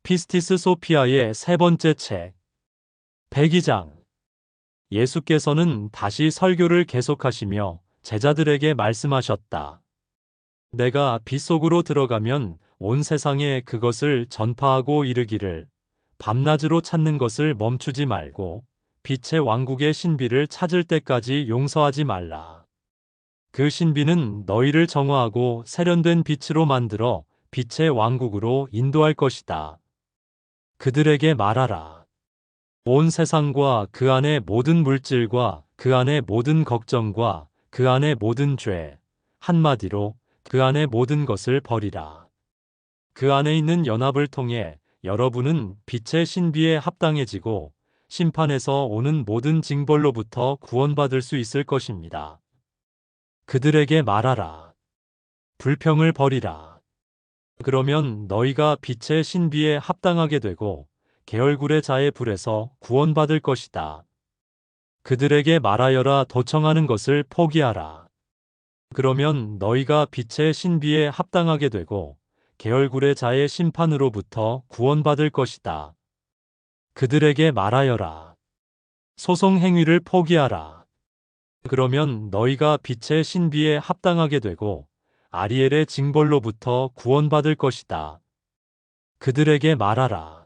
피스티스 소피아의 세 번째 책, 백이장. 예수께서는 다시 설교를 계속하시며 제자들에게 말씀하셨다. 내가 빛 속으로 들어가면 온 세상에 그것을 전파하고 이르기를, 밤낮으로 찾는 것을 멈추지 말고 빛의 왕국의 신비를 찾을 때까지 용서하지 말라. 그 신비는 너희를 정화하고 세련된 빛으로 만들어 빛의 왕국으로 인도할 것이다. 그들에게 말하라. 온 세상과 그 안의 모든 물질과 그 안의 모든 걱정과 그 안의 모든 죄, 한마디로 그 안의 모든 것을 버리라. 그 안에 있는 연합을 통해 여러분은 빛의 신비에 합당해지고 심판에서 오는 모든 징벌로부터 구원받을 수 있을 것입니다. 그들에게 말하라. 불평을 버리라. 그러면 너희가 빛의 신비에 합당하게 되고 계얼굴의 자의 불에서 구원받을 것이다. 그들에게 말하여라. 도청하는 것을 포기하라. 그러면 너희가 빛의 신비에 합당하게 되고 계얼굴의 자의 심판으로부터 구원받을 것이다. 그들에게 말하여라. 소송 행위를 포기하라. 그러면 너희가 빛의 신비에 합당하게 되고 아리엘의 징벌로부터 구원받을 것이다. 그들에게 말하라.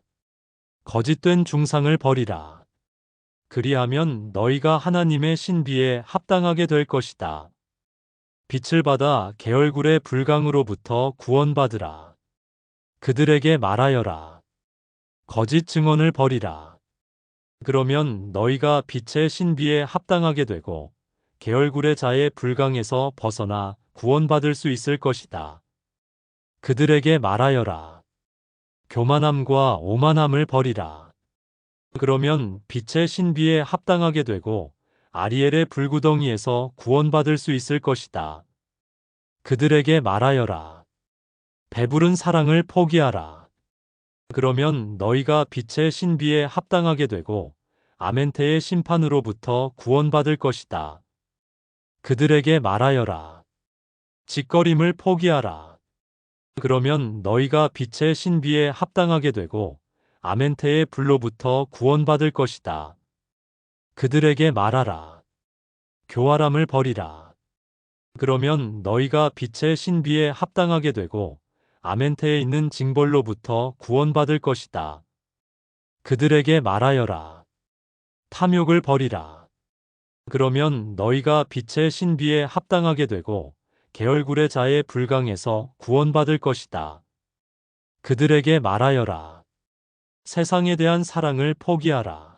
거짓된 중상을 버리라. 그리하면 너희가 하나님의 신비에 합당하게 될 것이다. 빛을 받아 계얼굴의 불강으로부터 구원받으라. 그들에게 말하여라. 거짓 증언을 버리라. 그러면 너희가 빛의 신비에 합당하게 되고 계얼굴의 자의 불강에서 벗어나 구원받을 수 있을 것이다. 그들에게 말하여라. 교만함과 오만함을 버리라. 그러면 빛의 신비에 합당하게 되고 아리엘의 불구덩이에서 구원받을 수 있을 것이다. 그들에게 말하여라. 배부른 사랑을 포기하라. 그러면 너희가 빛의 신비에 합당하게 되고 아멘테의 심판으로부터 구원받을 것이다. 그들에게 말하여라. 짓거림을 포기하라. 그러면 너희가 빛의 신비에 합당하게 되고 아멘테의 불로부터 구원받을 것이다. 그들에게 말하라. 교활함을 버리라. 그러면 너희가 빛의 신비에 합당하게 되고 아멘테에 있는 징벌로부터 구원받을 것이다. 그들에게 말하여라. 탐욕을 버리라. 그러면 너희가 빛의 신비에 합당하게 되고 계얼굴의 자의 불강에서 구원받을 것이다. 그들에게 말하여라. 세상에 대한 사랑을 포기하라.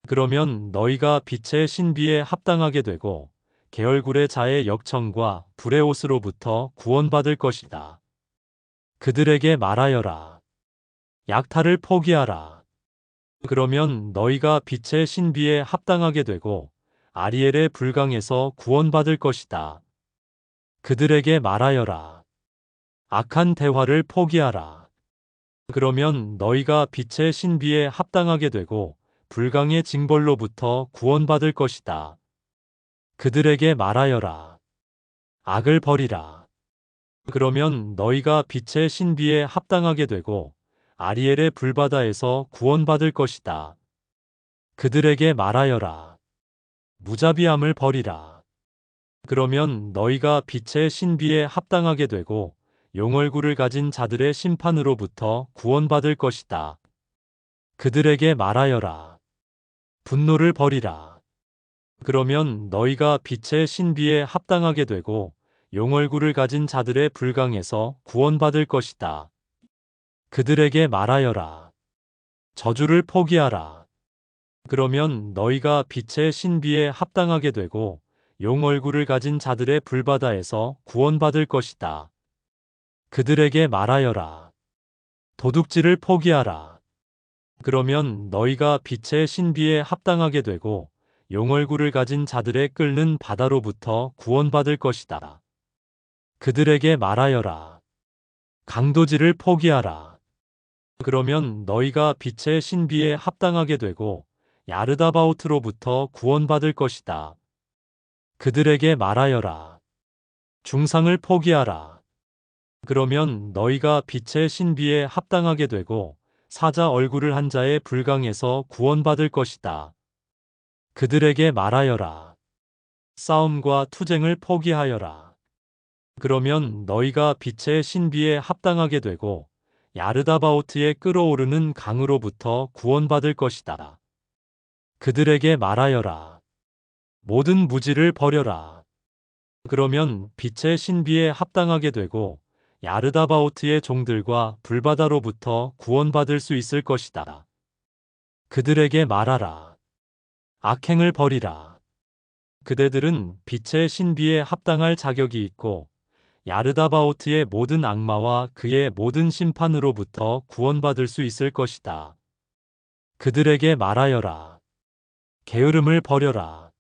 그러면 너희가 빛의 신비에 합당하게 되고 계얼굴의 자의 역청과 불의 옷으로부터 구원받을 것이다. 그들에게 말하여라. 약탈을 포기하라. 그러면 너희가 빛의 신비에 합당하게 되고 아리엘의 불강에서 구원받을 것이다. 그들에게 말하여라. 악한 대화를 포기하라. 그러면 너희가 빛의 신비에 합당하게 되고 불강의 징벌로부터 구원받을 것이다. 그들에게 말하여라. 악을 버리라. 그러면 너희가 빛의 신비에 합당하게 되고 아리엘의 불바다에서 구원받을 것이다. 그들에게 말하여라. 무자비함을 버리라. 그러면 너희가 빛의 신비에 합당하게 되고 용얼굴을 가진 자들의 심판으로부터 구원받을 것이다. 그들에게 말하여라. 분노를 버리라. 그러면 너희가 빛의 신비에 합당하게 되고 용얼굴을 가진 자들의 불강에서 구원받을 것이다. 그들에게 말하여라. 저주를 포기하라. 그러면 너희가 빛의 신비에 합당하게 되고 용얼굴을 가진 자들의 불바다에서 구원받을 것이다. 그들에게 말하여라. 도둑질을 포기하라. 그러면 너희가 빛의 신비에 합당하게 되고 용얼굴을 가진 자들의 끓는 바다로부터 구원받을 것이다. 그들에게 말하여라. 강도질을 포기하라. 그러면 너희가 빛의 신비에 합당하게 되고 야르다바오트로부터 구원받을 것이다. 그들에게 말하여라. 중상을 포기하라. 그러면 너희가 빛의 신비에 합당하게 되고 사자 얼굴을 한 자의 불강에서 구원받을 것이다. 그들에게 말하여라. 싸움과 투쟁을 포기하여라. 그러면 너희가 빛의 신비에 합당하게 되고 야르다바오트에 끓어오르는 강으로부터 구원받을 것이다. 그들에게 말하여라. 모든 무지를 버려라. 그러면 빛의 신비에 합당하게 되고 야르다바오트의 종들과 불바다로부터 구원받을 수 있을 것이다. 그들에게 말하라. 악행을 버리라. 그대들은 빛의 신비에 합당할 자격이 있고 야르다바오트의 모든 악마와 그의 모든 심판으로부터 구원받을 수 있을 것이다. 그들에게 말하여라. 게으름을 버려라.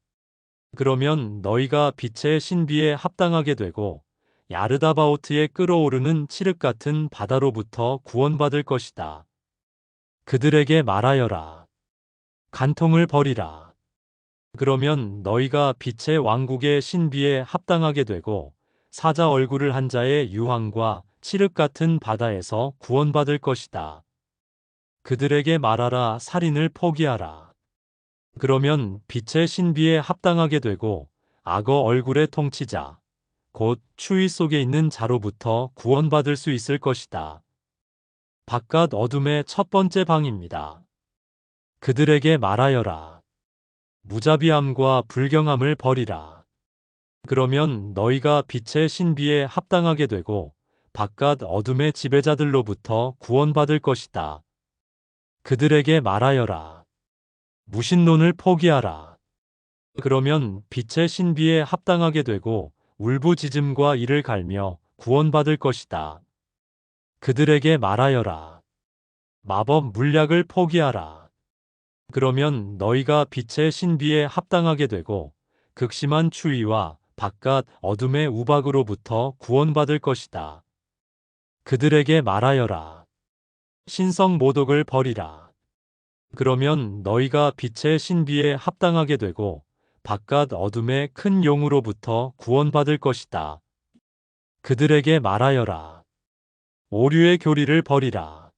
그러면 너희가 빛의 신비에 합당하게 되고 야르다바오트에 끓어오르는 칠흑 같은 바다로부터 구원받을 것이다. 그들에게 말하여라. 간통을 버리라. 그러면 너희가 빛의 왕국의 신비에 합당하게 되고 사자 얼굴을 한 자의 유황과 칠흑 같은 바다에서 구원받을 것이다. 그들에게 말하라. 살인을 포기하라. 그러면 빛의 신비에 합당하게 되고 악어 얼굴의 통치자, 곧 추위 속에 있는 자로부터 구원받을 수 있을 것이다. 바깥 어둠의 첫 번째 방입니다. 그들에게 말하여라. 무자비함과 불경함을 버리라. 그러면 너희가 빛의 신비에 합당하게 되고 바깥 어둠의 지배자들로부터 구원받을 것이다. 그들에게 말하여라. 무신론을 포기하라. 그러면 빛의 신비에 합당하게 되고 울부짖음과 이를 갈며 구원받을 것이다. 그들에게 말하여라. 마법 물약을 포기하라. 그러면 너희가 빛의 신비에 합당하게 되고 극심한 추위와 바깥 어둠의 우박으로부터 구원받을 것이다. 그들에게 말하여라. 신성 모독을 버리라. 그러면 너희가 빛의 신비에 합당하게 되고 바깥 어둠의 큰 용으로부터 구원받을 것이다. 그들에게 말하여라. 오류의 교리를 버리라.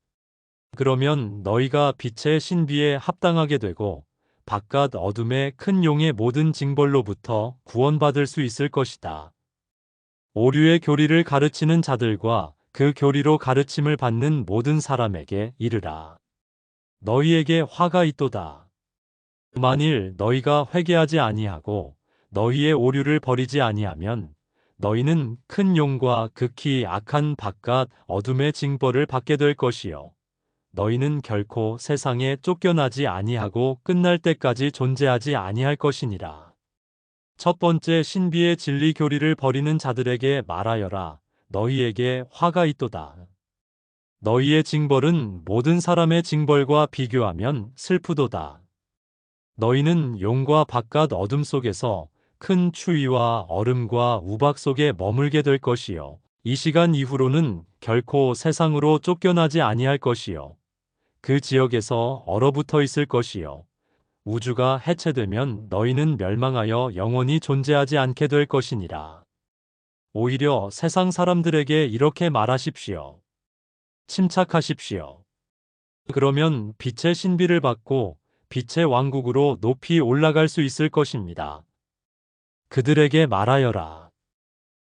그러면 너희가 빛의 신비에 합당하게 되고 바깥 어둠의 큰 용의 모든 징벌로부터 구원받을 수 있을 것이다. 오류의 교리를 가르치는 자들과 그 교리로 가르침을 받는 모든 사람에게 이르라. 너희에게 화가 있도다. 만일 너희가 회개하지 아니하고 너희의 오류를 버리지 아니하면 너희는 큰 용과 극히 악한 바깥 어둠의 징벌을 받게 될 것이요. 너희는 결코 세상에 쫓겨나지 아니하고 끝날 때까지 존재하지 아니할 것이니라. 첫 번째 신비의 진리 교리를 버리는 자들에게 말하여라. 너희에게 화가 있도다. 너희의 징벌은 모든 사람의 징벌과 비교하면 슬프도다. 너희는 용과 바깥 어둠 속에서 큰 추위와 얼음과 우박 속에 머물게 될 것이요. 이 시간 이후로는 결코 세상으로 쫓겨나지 아니할 것이요. 그 지역에서 얼어붙어 있을 것이요. 우주가 해체되면 너희는 멸망하여 영원히 존재하지 않게 될 것이니라. 오히려 세상 사람들에게 이렇게 말하십시오. 침착하십시오. 그러면 빛의 신비를 받고 빛의 왕국으로 높이 올라갈 수 있을 것입니다. 그들에게 말하여라.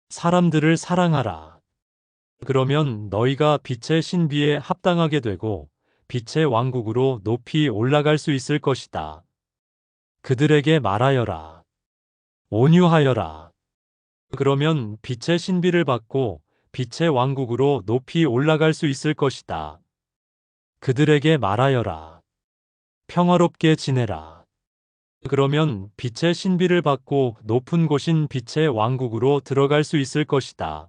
사람들을 사랑하라. 그러면 너희가 빛의 신비에 합당하게 되고 빛의 왕국으로 높이 올라갈 수 있을 것이다. 그들에게 말하여라. 온유하여라. 그러면 빛의 신비를 받고 빛의 왕국으로 높이 올라갈 수 있을 것이다. 그들에게 말하여라. 평화롭게 지내라. 그러면 빛의 신비를 받고 높은 곳인 빛의 왕국으로 들어갈 수 있을 것이다.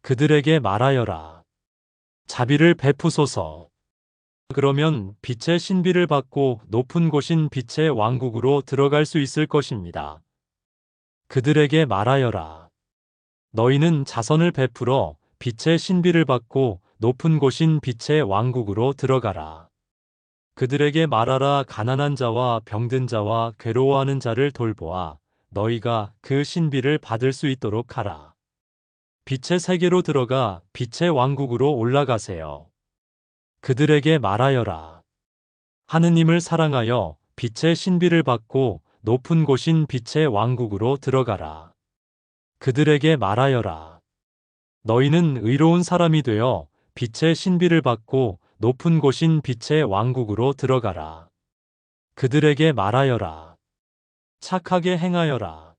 그들에게 말하여라. 자비를 베푸소서. 그러면 빛의 신비를 받고 높은 곳인 빛의 왕국으로 들어갈 수 있을 것입니다. 그들에게 말하여라. 너희는 자선을 베풀어 빛의 신비를 받고 높은 곳인 빛의 왕국으로 들어가라. 그들에게 말하라. 가난한 자와 병든 자와 괴로워하는 자를 돌보아 너희가 그 신비를 받을 수 있도록 하라. 빛의 세계로 들어가 빛의 왕국으로 올라가세요. 그들에게 말하여라. 하느님을 사랑하여 빛의 신비를 받고 높은 곳인 빛의 왕국으로 들어가라. 그들에게 말하여라. 너희는 의로운 사람이 되어 빛의 신비를 받고 높은 곳인 빛의 왕국으로 들어가라. 그들에게 말하여라. 착하게 행하여라.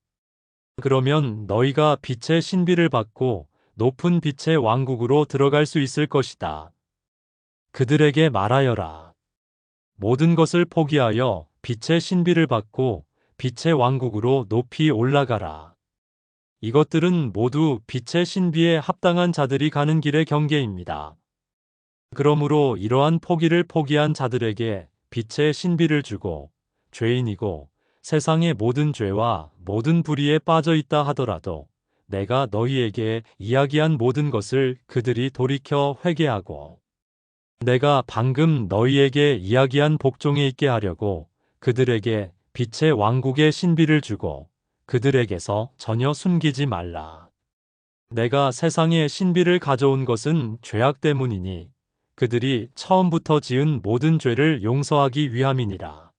그러면 너희가 빛의 신비를 받고 높은 빛의 왕국으로 들어갈 수 있을 것이다. 그들에게 말하여라. 모든 것을 포기하여 빛의 신비를 받고 빛의 왕국으로 높이 올라가라. 이것들은 모두 빛의 신비에 합당한 자들이 가는 길의 경계입니다. 그러므로 이러한 포기를 포기한 자들에게 빛의 신비를 주고 죄인이고 세상의 모든 죄와 모든 불의에 빠져 있다 하더라도 내가 너희에게 이야기한 모든 것을 그들이 돌이켜 회개하고 내가 방금 너희에게 이야기한 복종에 있게 하려고 그들에게 빛의 왕국의 신비를 주고 그들에게서 전혀 숨기지 말라. 내가 세상에 신비를 가져온 것은 죄악 때문이니 그들이 처음부터 지은 모든 죄를 용서하기 위함이니라.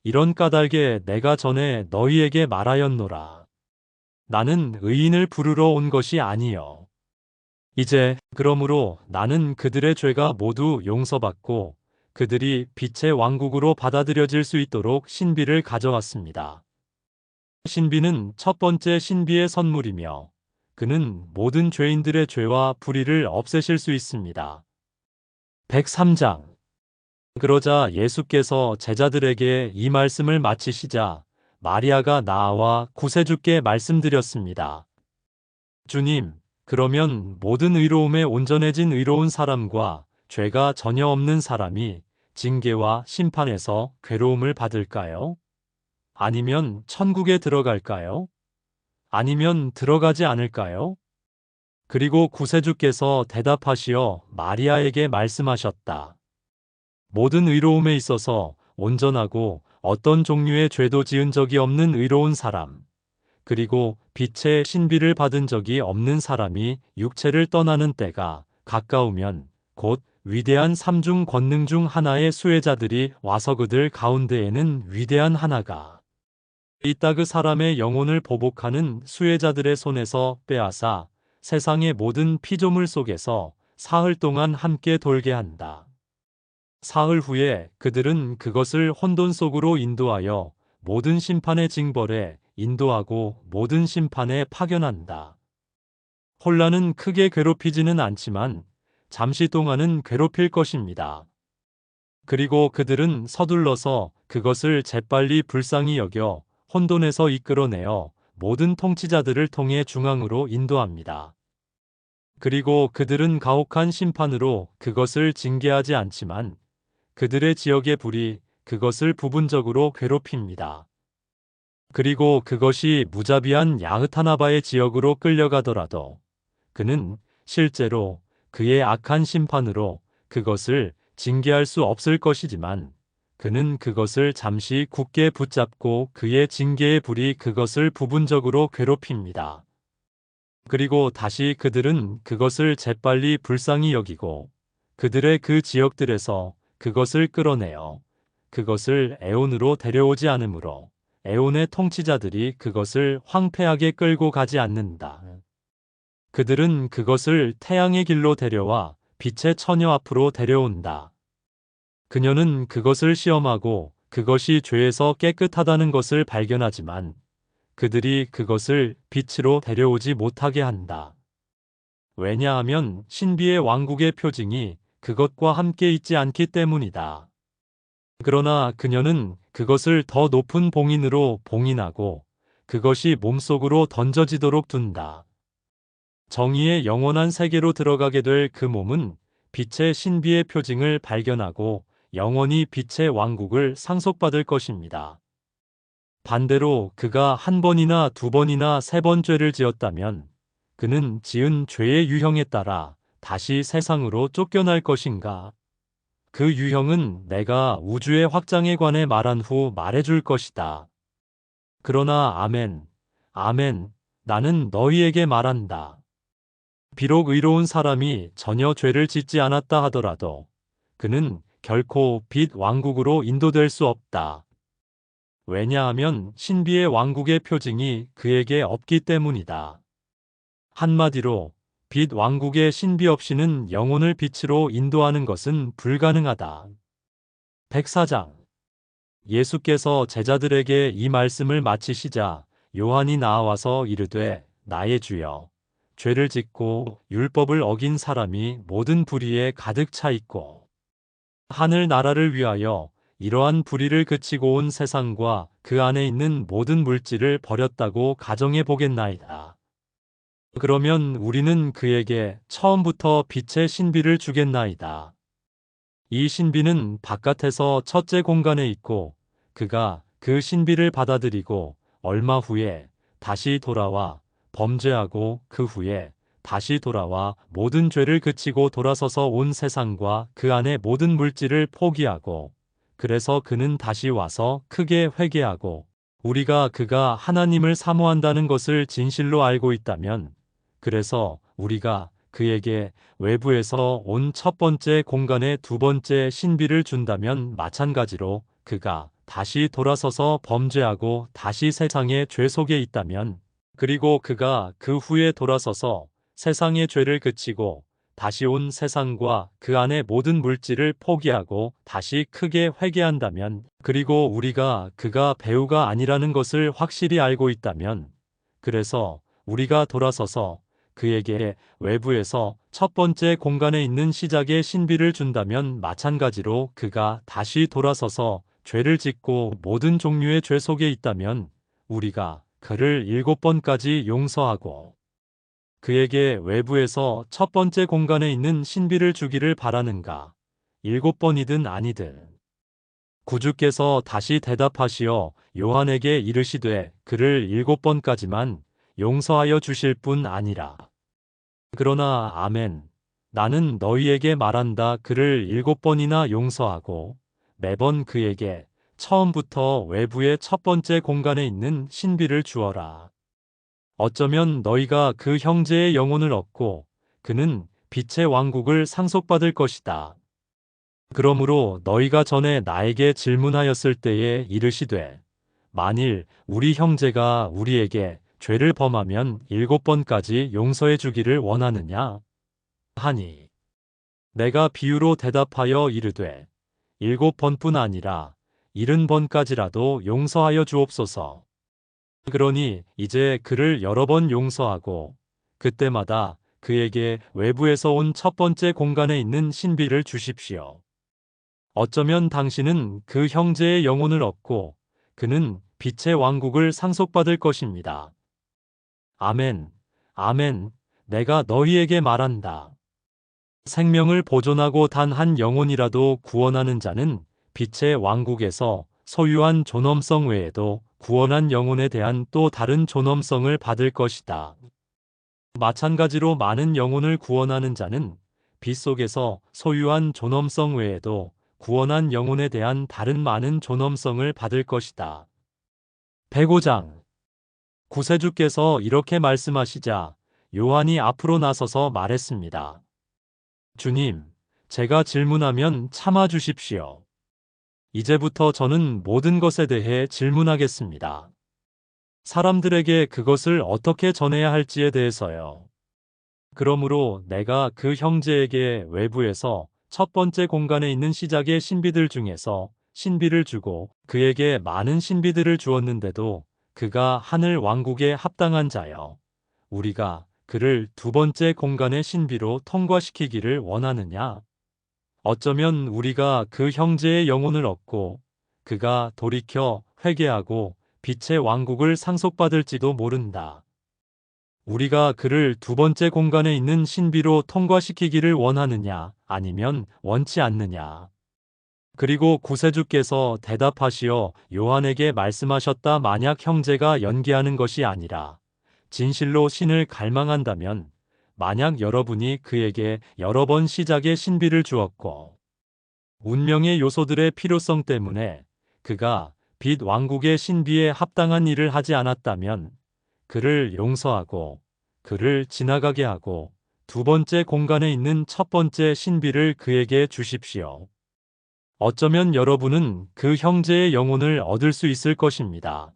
이런 까닭에 내가 전에 너희에게 말하였노라. 나는 의인을 부르러 온 것이 아니요. 이제 그러므로 나는 그들의 죄가 모두 용서받고 그들이 빛의 왕국으로 받아들여질 수 있도록 신비를 가져왔습니다. 신비는 첫 번째 신비의 선물이며 그는 모든 죄인들의 죄와 불의를 없애실 수 있습니다. 103장. 그러자 예수께서 제자들에게 이 말씀을 마치시자 마리아가 나와 구세주께 말씀드렸습니다. 주님, 그러면 모든 의로움에 온전해진 의로운 사람과 죄가 전혀 없는 사람이 징계와 심판에서 괴로움을 받을까요? 아니면 천국에 들어갈까요? 아니면 들어가지 않을까요? 그리고 구세주께서 대답하시어 마리아에게 말씀하셨다. 모든 의로움에 있어서 온전하고 어떤 종류의 죄도 지은 적이 없는 의로운 사람, 그리고 빛의 신비를 받은 적이 없는 사람이 육체를 떠나는 때가 가까우면 곧 위대한 삼중 권능 중 하나의 수혜자들이 와서 그들 가운데에는 위대한 하나가 있다. 그 사람의 영혼을 보복하는 수혜자들의 손에서 빼앗아 세상의 모든 피조물 속에서 사흘 동안 함께 돌게 한다. 사흘 후에 그들은 그것을 혼돈 속으로 인도하여 모든 심판의 징벌에 인도하고 모든 심판에 파견한다. 혼란은 크게 괴롭히지는 않지만 잠시 동안은 괴롭힐 것입니다. 그리고 그들은 서둘러서 그것을 재빨리 불쌍히 여겨 혼돈에서 이끌어내어 모든 통치자들을 통해 중앙으로 인도합니다. 그리고 그들은 가혹한 심판으로 그것을 징계하지 않지만 그들의 지역의 불이 그것을 부분적으로 괴롭힙니다. 그리고 그것이 무자비한 야흐타나바의 지역으로 끌려가더라도 그는 실제로 그의 악한 심판으로 그것을 징계할 수 없을 것이지만 그는 그것을 잠시 굳게 붙잡고 그의 징계의 불이 그것을 부분적으로 괴롭힙니다. 그리고 다시 그들은 그것을 재빨리 불쌍히 여기고 그들의 그 지역들에서 그것을 끌어내어 그것을 에온으로 데려오지 않으므로 에온의 통치자들이 그것을 황폐하게 끌고 가지 않는다. 그들은 그것을 태양의 길로 데려와 빛의 처녀 앞으로 데려온다. 그녀는 그것을 시험하고 그것이 죄에서 깨끗하다는 것을 발견하지만 그들이 그것을 빛으로 데려오지 못하게 한다. 왜냐하면 신비의 왕국의 표징이 그것과 함께 있지 않기 때문이다. 그러나 그녀는 그것을 더 높은 봉인으로 봉인하고 그것이 몸속으로 던져지도록 둔다. 정의의 영원한 세계로 들어가게 될 그 몸은 빛의 신비의 표징을 발견하고 영원히 빛의 왕국을 상속받을 것입니다. 반대로 그가 한 번이나 두 번이나 세 번 죄를 지었다면 그는 지은 죄의 유형에 따라 다시 세상으로 쫓겨날 것인가? 그 유형은 내가 우주의 확장에 관해 말한 후 말해줄 것이다. 그러나 아멘, 아멘, 나는 너희에게 말한다. 비록 의로운 사람이 전혀 죄를 짓지 않았다 하더라도 그는 결코 빛 왕국으로 인도될 수 없다. 왜냐하면 신비의 왕국의 표징이 그에게 없기 때문이다. 한마디로 빛 왕국의 신비 없이는 영혼을 빛으로 인도하는 것은 불가능하다. 백사장. 예수께서 제자들에게 이 말씀을 마치시자 요한이 나와서 이르되 나의 주여 죄를 짓고 율법을 어긴 사람이 모든 불의에 가득 차 있고 하늘 나라를 위하여 이러한 불의를 그치고 온 세상과 그 안에 있는 모든 물질을 버렸다고 가정해 보겠나이다. 그러면 우리는 그에게 처음부터 빛의 신비를 주겠나이다. 이 신비는 바깥에서 첫째 공간에 있고 그가 그 신비를 받아들이고 얼마 후에 다시 돌아와 범죄하고 그 후에 다시 돌아와 모든 죄를 그치고 돌아서서 온 세상과 그 안의 모든 물질을 포기하고 그래서 그는 다시 와서 크게 회개하고 우리가 그가 하나님을 사모한다는 것을 진실로 알고 있다면 그래서 우리가 그에게 외부에서 온 첫 번째 공간의 두 번째 신비를 준다면 마찬가지로 그가 다시 돌아서서 범죄하고 다시 세상의 죄 속에 있다면 그리고 그가 그 후에 돌아서서 세상의 죄를 그치고 다시 온 세상과 그 안의 모든 물질을 포기하고 다시 크게 회개한다면 그리고 우리가 그가 배우가 아니라는 것을 확실히 알고 있다면 그래서 우리가 돌아서서 그에게 외부에서 첫 번째 공간에 있는 시작의 신비를 준다면 마찬가지로 그가 다시 돌아서서 죄를 짓고 모든 종류의 죄 속에 있다면 우리가 그를 7번까지 용서하고 그에게 외부에서 첫 번째 공간에 있는 신비를 주기를 바라는가? 7번이든 아니든. 구주께서 다시 대답하시어 요한에게 이르시되 그를 7번까지만 용서하여 주실 뿐 아니라. 그러나 아멘. 나는 너희에게 말한다. 그를 7번이나 용서하고 매번 그에게 처음부터 외부의 첫 번째 공간에 있는 신비를 주어라. 어쩌면 너희가 그 형제의 영혼을 얻고 그는 빛의 왕국을 상속받을 것이다. 그러므로 너희가 전에 나에게 질문하였을 때에 이르시되 만일 우리 형제가 우리에게 죄를 범하면 7번까지 용서해 주기를 원하느냐? 하니 내가 비유로 대답하여 이르되 7번뿐 아니라 70번까지라도 용서하여 주옵소서. 그러니 이제 그를 여러 번 용서하고 그때마다 그에게 외부에서 온 첫 번째 공간에 있는 신비를 주십시오. 어쩌면 당신은 그 형제의 영혼을 얻고 그는 빛의 왕국을 상속받을 것입니다. 아멘, 아멘, 내가 너희에게 말한다. 생명을 보존하고 단 한 영혼이라도 구원하는 자는 빛의 왕국에서 소유한 존엄성 외에도 구원한 영혼에 대한 또 다른 존엄성을 받을 것이다. 마찬가지로 많은 영혼을 구원하는 자는 빛 속에서 소유한 존엄성 외에도 구원한 영혼에 대한 다른 많은 존엄성을 받을 것이다. 105장 구세주께서 이렇게 말씀하시자 요한이 앞으로 나서서 말했습니다. 주님, 제가 질문하면 참아 주십시오. 이제부터 저는 모든 것에 대해 질문하겠습니다. 사람들에게 그것을 어떻게 전해야 할지에 대해서요. 그러므로 내가 그 형제에게 외부에서 첫 번째 공간에 있는 시작의 신비들 중에서 신비를 주고 그에게 많은 신비들을 주었는데도 그가 하늘 왕국에 합당한 자여. 우리가 그를 두 번째 공간의 신비로 통과시키기를 원하느냐? 어쩌면 우리가 그 형제의 영혼을 얻고 그가 돌이켜 회개하고 빛의 왕국을 상속받을지도 모른다. 우리가 그를 두 번째 공간에 있는 신비로 통과시키기를 원하느냐 아니면 원치 않느냐. 그리고 구세주께서 대답하시어 요한에게 말씀하셨다. 만약 형제가 연기하는 것이 아니라 진실로 신을 갈망한다면 만약 여러분이 그에게 여러 번 시작의 신비를 주었고 운명의 요소들의 필요성 때문에 그가 빛 왕국의 신비에 합당한 일을 하지 않았다면 그를 용서하고 그를 지나가게 하고 두 번째 공간에 있는 첫 번째 신비를 그에게 주십시오. 어쩌면 여러분은 그 형제의 영혼을 얻을 수 있을 것입니다.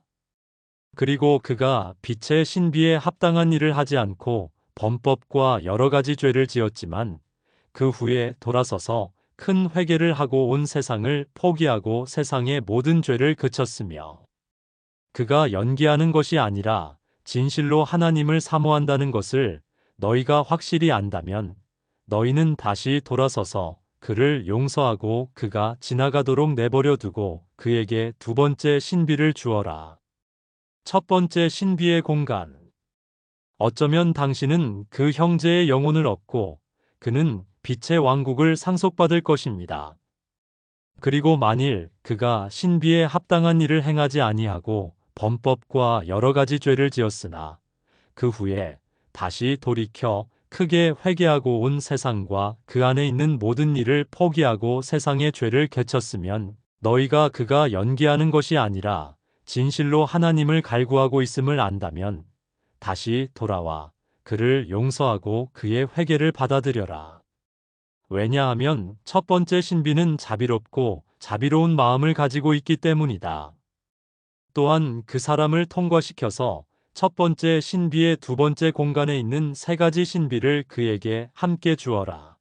그리고 그가 빛의 신비에 합당한 일을 하지 않고 범법과 여러 가지 죄를 지었지만 그 후에 돌아서서 큰 회개를 하고 온 세상을 포기하고 세상의 모든 죄를 그쳤으며 그가 연기하는 것이 아니라 진실로 하나님을 사모한다는 것을 너희가 확실히 안다면 너희는 다시 돌아서서 그를 용서하고 그가 지나가도록 내버려 두고 그에게 두 번째 신비를 주어라. 첫 번째 신비의 공간. 어쩌면 당신은 그 형제의 영혼을 얻고 그는 빛의 왕국을 상속받을 것입니다. 그리고 만일 그가 신비에 합당한 일을 행하지 아니하고 범법과 여러 가지 죄를 지었으나 그 후에 다시 돌이켜 크게 회개하고 온 세상과 그 안에 있는 모든 일을 포기하고 세상의 죄를 que쳤으면 너희가 그가 연기하는 것이 아니라 진실로 하나님을 갈구하고 있음을 안다면 다시 돌아와 그를 용서하고 그의 회개를 받아들여라. 왜냐하면 첫 번째 신비는 자비롭고 자비로운 마음을 가지고 있기 때문이다. 또한 그 사람을 통과시켜서 첫 번째 신비의 두 번째 공간에 있는 세 가지 신비를 그에게 함께 주어라.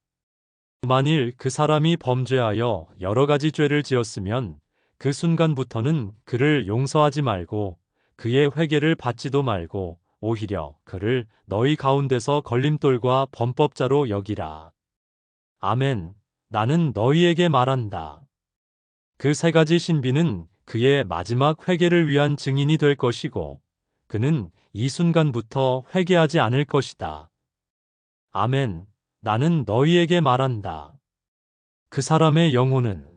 만일 그 사람이 범죄하여 여러 가지 죄를 지었으면 그 순간부터는 그를 용서하지 말고 그의 회개를 받지도 말고 오히려 그를 너희 가운데서 걸림돌과 범법자로 여기라. 아멘. 나는 너희에게 말한다. 그 세 가지 신비는 그의 마지막 회개를 위한 증인이 될 것이고 그는 이 순간부터 회개하지 않을 것이다. 아멘. 나는 너희에게 말한다. 그 사람의 영혼은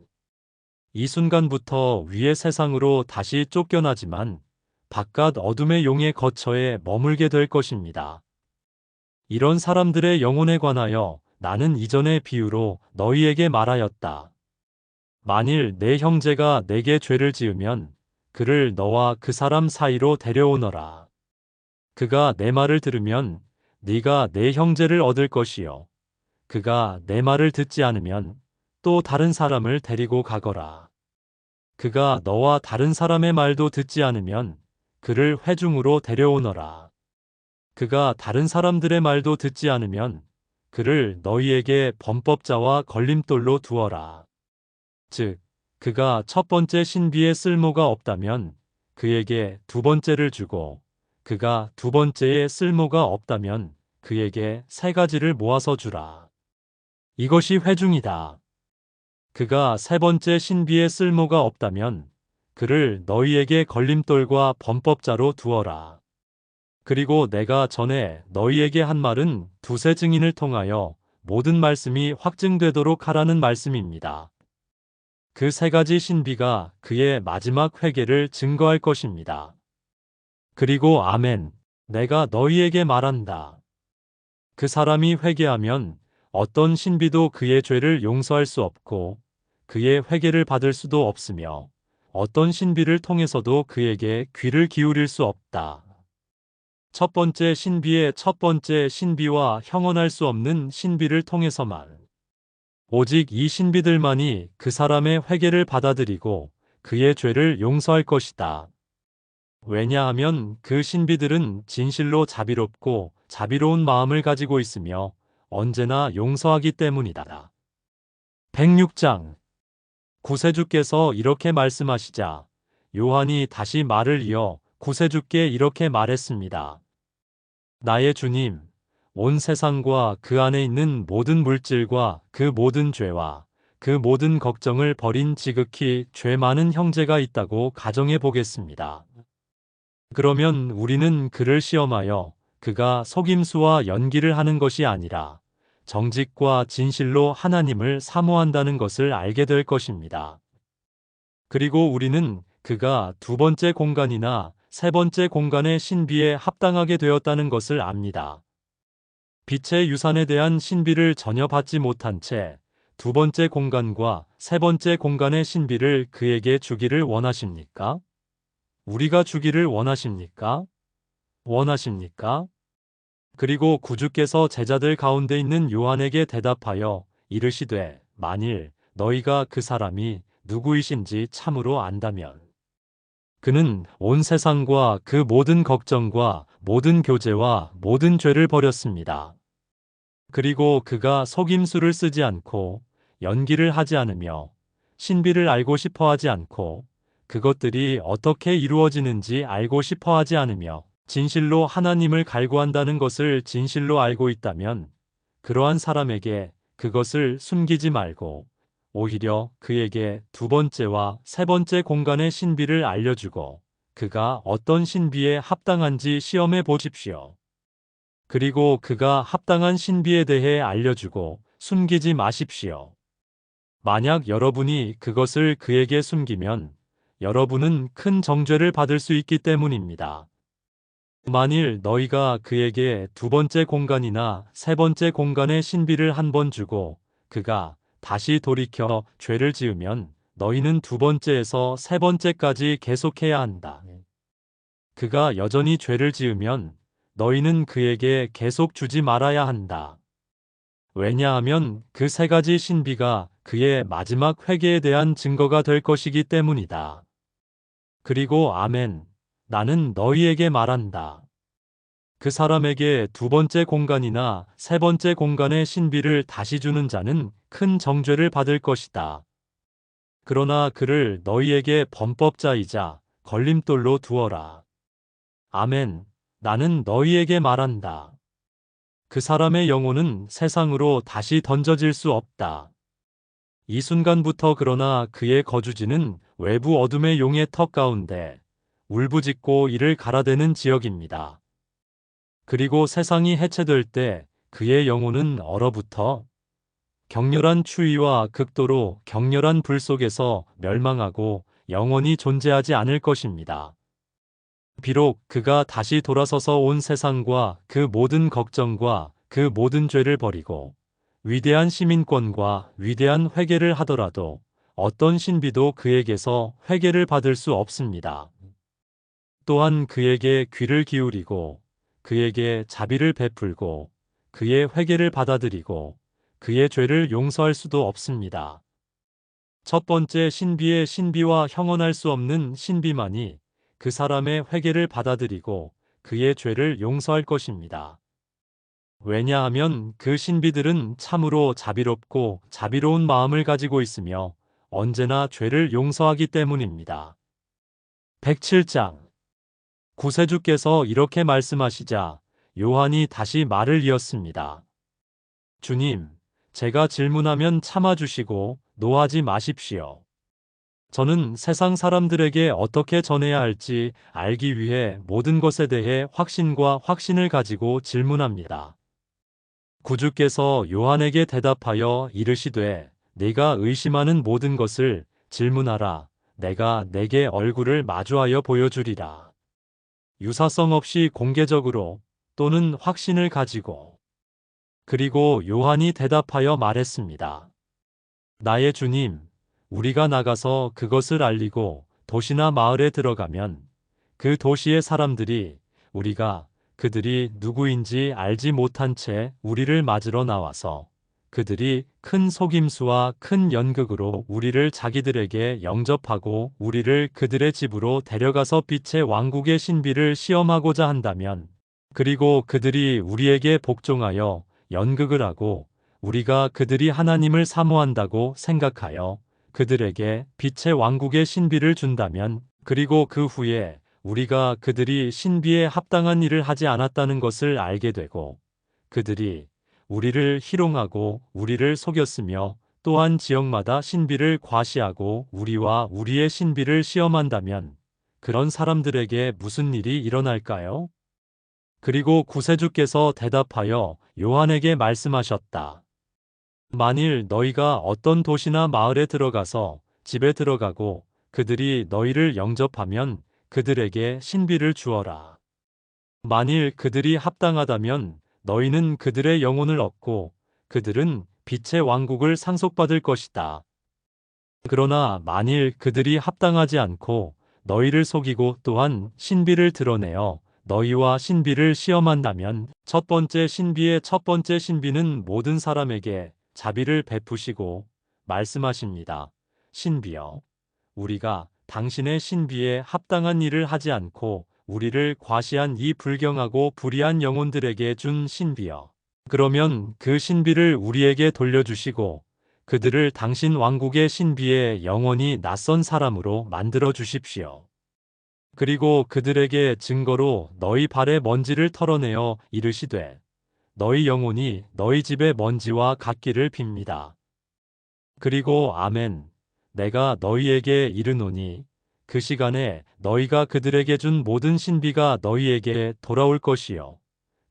이 순간부터 위의 세상으로 다시 쫓겨나지만 바깥 어둠의 용의 거처에 머물게 될 것입니다. 이런 사람들의 영혼에 관하여 나는 이전의 비유로 너희에게 말하였다. 만일 내 형제가 내게 죄를 지으면 그를 너와 그 사람 사이로 데려오너라. 그가 내 말을 들으면 네가 내 형제를 얻을 것이요. 그가 내 말을 듣지 않으면 또 다른 사람을 데리고 가거라. 그가 너와 다른 사람의 말도 듣지 않으면 그를 회중으로 데려오너라. 그가 다른 사람들의 말도 듣지 않으면 그를 너희에게 범법자와 걸림돌로 두어라. 즉, 그가 첫 번째 신비에 쓸모가 없다면 그에게 두 번째를 주고 그가 두 번째에 쓸모가 없다면 그에게 세 가지를 모아서 주라. 이것이 회중이다. 그가 세 번째 신비에 쓸모가 없다면 그를 너희에게 걸림돌과 범법자로 두어라. 그리고 내가 전에 너희에게 한 말은 두세 증인을 통하여 모든 말씀이 확증되도록 하라는 말씀입니다. 그 세 가지 신비가 그의 마지막 회개를 증거할 것입니다. 그리고 아멘. 내가 너희에게 말한다. 그 사람이 회개하면 어떤 신비도 그의 죄를 용서할 수 없고 그의 회개를 받을 수도 없으며 어떤 신비를 통해서도 그에게 귀를 기울일 수 없다. 첫 번째 신비의 첫 번째 신비와 형언할 수 없는 신비를 통해서만 오직 이 신비들만이 그 사람의 회개를 받아들이고 그의 죄를 용서할 것이다. 왜냐하면 그 신비들은 진실로 자비롭고 자비로운 마음을 가지고 있으며 언제나 용서하기 때문이다. 106장 구세주께서 이렇게 말씀하시자 요한이 다시 말을 이어 구세주께 이렇게 말했습니다. 나의 주님, 온 세상과 그 안에 있는 모든 물질과 그 모든 죄와 그 모든 걱정을 버린 지극히 죄 많은 형제가 있다고 가정해 보겠습니다. 그러면 우리는 그를 시험하여 그가 속임수와 연기를 하는 것이 아니라 정직과 진실로 하나님을 사모한다는 것을 알게 될 것입니다. 그리고 우리는 그가 두 번째 공간이나 세 번째 공간의 신비에 합당하게 되었다는 것을 압니다. 빛의 유산에 대한 신비를 전혀 받지 못한 채 두 번째 공간과 세 번째 공간의 신비를 그에게 주기를 원하십니까? 우리가 주기를 원하십니까? 원하십니까? 그리고 구주께서 제자들 가운데 있는 요한에게 대답하여 이르시되 만일 너희가 그 사람이 누구이신지 참으로 안다면 그는 온 세상과 그 모든 걱정과 모든 교제와 모든 죄를 버렸습니다. 그리고 그가 속임수를 쓰지 않고 연기를 하지 않으며 신비를 알고 싶어 하지 않고 그것들이 어떻게 이루어지는지 알고 싶어 하지 않으며 진실로 하나님을 갈구한다는 것을 진실로 알고 있다면 그러한 사람에게 그것을 숨기지 말고 오히려 그에게 두 번째와 세 번째 공간의 신비를 알려주고 그가 어떤 신비에 합당한지 시험해 보십시오. 그리고 그가 합당한 신비에 대해 알려주고 숨기지 마십시오. 만약 여러분이 그것을 그에게 숨기면 여러분은 큰 정죄를 받을 수 있기 때문입니다. 만일 너희가 그에게 두 번째 공간이나 세 번째 공간의 신비를 한 번 주고 그가 다시 돌이켜 죄를 지으면 너희는 두 번째에서 세 번째까지 계속해야 한다. 그가 여전히 죄를 지으면 너희는 그에게 계속 주지 말아야 한다. 왜냐하면 그 세 가지 신비가 그의 마지막 회개에 대한 증거가 될 것이기 때문이다. 그리고 아멘. 나는 너희에게 말한다. 그 사람에게 두 번째 공간이나 세 번째 공간의 신비를 다시 주는 자는 큰 정죄를 받을 것이다. 그러나 그를 너희에게 범법자이자 걸림돌로 두어라. 아멘. 나는 너희에게 말한다. 그 사람의 영혼은 세상으로 다시 던져질 수 없다. 이 순간부터 그러나 그의 거주지는 외부 어둠의 용의 턱 가운데 울부짖고 이를 갈아대는 지역입니다. 그리고 세상이 해체될 때 그의 영혼은 얼어붙어 격렬한 추위와 극도로 격렬한 불 속에서 멸망하고 영원히 존재하지 않을 것입니다. 비록 그가 다시 돌아서서 온 세상과 그 모든 걱정과 그 모든 죄를 버리고 위대한 시민권과 위대한 회개를 하더라도 어떤 신비도 그에게서 회개를 받을 수 없습니다. 또한 그에게 귀를 기울이고 그에게 자비를 베풀고 그의 회개를 받아들이고 그의 죄를 용서할 수도 없습니다. 첫 번째 신비의 신비와 형언할 수 없는 신비만이 그 사람의 회개를 받아들이고 그의 죄를 용서할 것입니다. 왜냐하면 그 신비들은 참으로 자비롭고 자비로운 마음을 가지고 있으며 언제나 죄를 용서하기 때문입니다. 107장 구세주께서 이렇게 말씀하시자 요한이 다시 말을 이었습니다. 주님, 제가 질문하면 참아주시고 노하지 마십시오. 저는 세상 사람들에게 어떻게 전해야 할지 알기 위해 모든 것에 대해 확신과 확신을 가지고 질문합니다. 구주께서 요한에게 대답하여 이르시되 네가 의심하는 모든 것을 질문하라. 내가 네게 얼굴을 마주하여 보여주리라. 유사성 없이 공개적으로 또는 확신을 가지고. 그리고 요한이 대답하여 말했습니다. 나의 주님, 우리가 나가서 그것을 알리고 도시나 마을에 들어가면 그 도시의 사람들이 우리가 그들이 누구인지 알지 못한 채 우리를 맞으러 나와서 그들이 큰 속임수와 큰 연극으로 우리를 자기들에게 영접하고 우리를 그들의 집으로 데려가서 빛의 왕국의 신비를 시험하고자 한다면 그리고 그들이 우리에게 복종하여 연극을 하고 우리가 그들이 하나님을 사모한다고 생각하여 그들에게 빛의 왕국의 신비를 준다면 그리고 그 후에 우리가 그들이 신비에 합당한 일을 하지 않았다는 것을 알게 되고 그들이 우리를 희롱하고 우리를 속였으며 또한 지역마다 신비를 과시하고 우리와 우리의 신비를 시험한다면 그런 사람들에게 무슨 일이 일어날까요? 그리고 구세주께서 대답하여 요한에게 말씀하셨다. 만일 너희가 어떤 도시나 마을에 들어가서 집에 들어가고 그들이 너희를 영접하면 그들에게 신비를 주어라. 만일 그들이 합당하다면 너희는 그들의 영혼을 얻고 그들은 빛의 왕국을 상속받을 것이다. 그러나 만일 그들이 합당하지 않고 너희를 속이고 또한 신비를 드러내어 너희와 신비를 시험한다면 첫 번째 신비의 첫 번째 신비는 모든 사람에게 자비를 베푸시고 말씀하십니다. 신비여, 우리가 당신의 신비에 합당한 일을 하지 않고 우리를 과시한 이 불경하고 불의한 영혼들에게 준 신비여. 그러면 그 신비를 우리에게 돌려주시고 그들을 당신 왕국의 신비에 영원히 낯선 사람으로 만들어 주십시오. 그리고 그들에게 증거로 너희 발의 먼지를 털어내어 이르시되 너희 영혼이 너희 집의 먼지와 같기를 빕니다. 그리고 아멘, 내가 너희에게 이르노니 그 시간에 너희가 그들에게 준 모든 신비가 너희에게 돌아올 것이요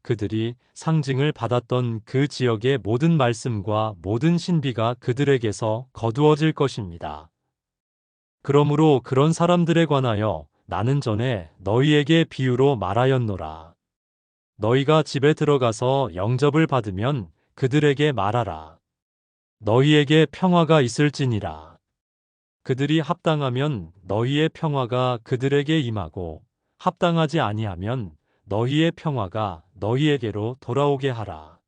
그들이 상징을 받았던 그 지역의 모든 말씀과 모든 신비가 그들에게서 거두어질 것입니다. 그러므로 그런 사람들에 관하여 나는 전에 너희에게 비유로 말하였노라. 너희가 집에 들어가서 영접을 받으면 그들에게 말하라. 너희에게 평화가 있을지니라. 그들이 합당하면 너희의 평화가 그들에게 임하고 합당하지 아니하면 너희의 평화가 너희에게로 돌아오게 하라.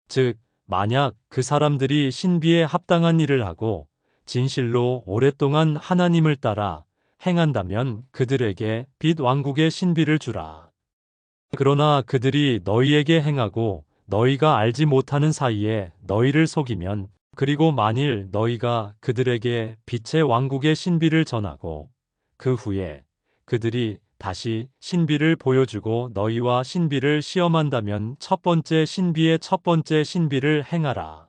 즉, 만약 그 사람들이 신비에 합당한 일을 하고 진실로 오랫동안 하나님을 따라 행한다면 그들에게 빛 왕국의 신비를 주라. 그러나 그들이 너희에게 행하고 너희가 알지 못하는 사이에 너희를 속이면 그리고 만일 너희가 그들에게 빛의 왕국의 신비를 전하고 그 후에 그들이 다시 신비를 보여주고 너희와 신비를 시험한다면 첫 번째 신비의 첫 번째 신비를 행하라.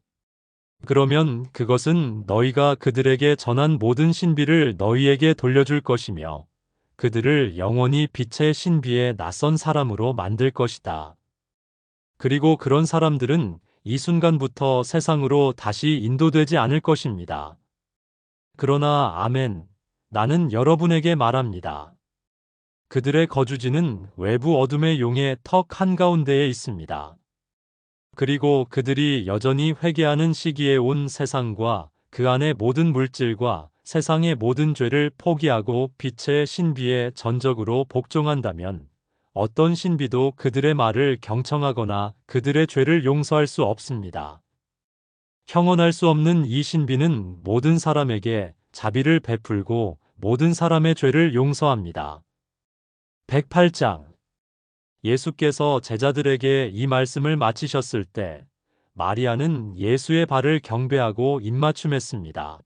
그러면 그것은 너희가 그들에게 전한 모든 신비를 너희에게 돌려줄 것이며 그들을 영원히 빛의 신비에 낯선 사람으로 만들 것이다. 그리고 그런 사람들은 이 순간부터 세상으로 다시 인도되지 않을 것입니다. 그러나 아멘, 나는 여러분에게 말합니다. 그들의 거주지는 외부 어둠의 용의 턱 한가운데에 있습니다. 그리고 그들이 여전히 회개하는 시기에 온 세상과 그 안의 모든 물질과 세상의 모든 죄를 포기하고 빛의 신비에 전적으로 복종한다면 어떤 신비도 그들의 말을 경청하거나 그들의 죄를 용서할 수 없습니다. 형언할 수 없는 이 신비는 모든 사람에게 자비를 베풀고 모든 사람의 죄를 용서합니다. 108장 예수께서 제자들에게 이 말씀을 마치셨을 때 마리아는 예수의 발을 경배하고 입맞춤했습니다.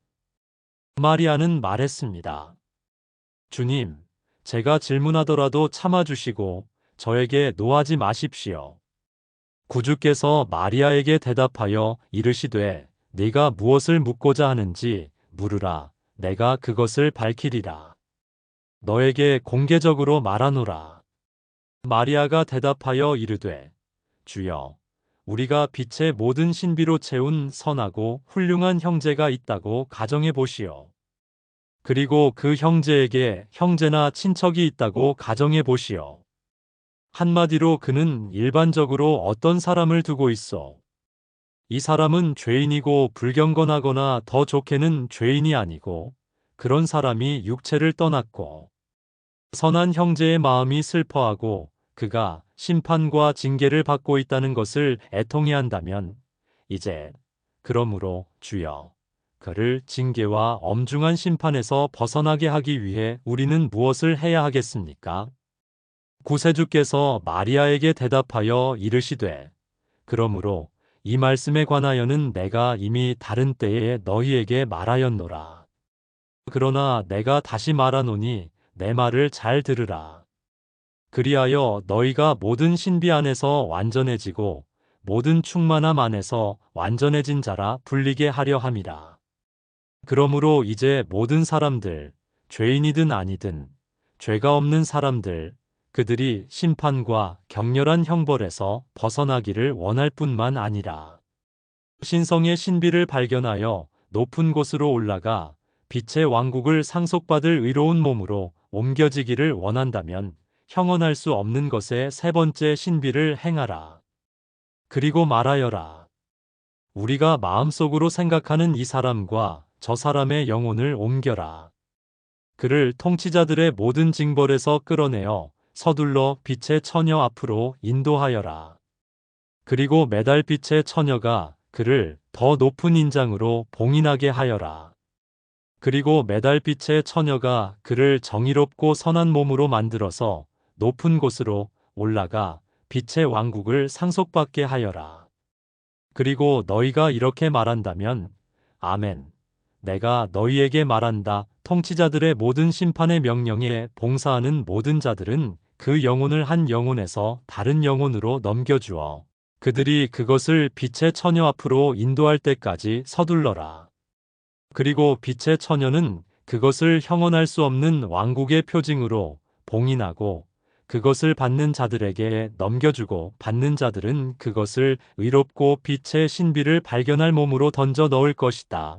마리아는 말했습니다. 주님, 제가 질문하더라도 참아주시고 저에게 노하지 마십시오. 구주께서 마리아에게 대답하여 이르시되 네가 무엇을 묻고자 하는지 물으라. 내가 그것을 밝히리라. 너에게 공개적으로 말하노라. 마리아가 대답하여 이르되 주여, 우리가 빛의 모든 신비로 채운 선하고 훌륭한 형제가 있다고 가정해 보시오. 그리고 그 형제에게 형제나 친척이 있다고 가정해 보시오. 한마디로 그는 일반적으로 어떤 사람을 두고 있어. 이 사람은 죄인이고 불경건하거나 더 좋게는 죄인이 아니고 그런 사람이 육체를 떠났고 선한 형제의 마음이 슬퍼하고 그가 심판과 징계를 받고 있다는 것을 애통해 한다면 이제 그러므로 주여 그를 징계와 엄중한 심판에서 벗어나게 하기 위해 우리는 무엇을 해야 하겠습니까? 구세주께서 마리아에게 대답하여 이르시되 그러므로 이 말씀에 관하여는 내가 이미 다른 때에 너희에게 말하였노라. 그러나 내가 다시 말하노니 내 말을 잘 들으라. 그리하여 너희가 모든 신비 안에서 완전해지고 모든 충만함 안에서 완전해진 자라 불리게 하려 함이라. 그러므로 이제 모든 사람들, 죄인이든 아니든 죄가 없는 사람들, 그들이 심판과 격렬한 형벌에서 벗어나기를 원할 뿐만 아니라 신성의 신비를 발견하여 높은 곳으로 올라가 빛의 왕국을 상속받을 의로운 몸으로 옮겨지기를 원한다면 형언할 수 없는 것의 세 번째 신비를 행하라. 그리고 말하여라. 우리가 마음속으로 생각하는 이 사람과 저 사람의 영혼을 옮겨라. 그를 통치자들의 모든 징벌에서 끌어내어 서둘러 빛의 처녀 앞으로 인도하여라. 그리고 매달 빛의 처녀가 그를 더 높은 인장으로 봉인하게 하여라. 그리고 매달 빛의 처녀가 그를 정의롭고 선한 몸으로 만들어서 높은 곳으로 올라가 빛의 왕국을 상속받게 하여라. 그리고 너희가 이렇게 말한다면 아멘. 내가 너희에게 말한다. 통치자들의 모든 심판의 명령에 봉사하는 모든 자들은 그 영혼을 한 영혼에서 다른 영혼으로 넘겨주어 그들이 그것을 빛의 처녀 앞으로 인도할 때까지 서둘러라. 그리고 빛의 처녀는 그것을 형언할 수 없는 왕국의 표징으로 봉인하고 그것을 받는 자들에게 넘겨주고 받는 자들은 그것을 의롭고 빛의 신비를 발견할 몸으로 던져 넣을 것이다.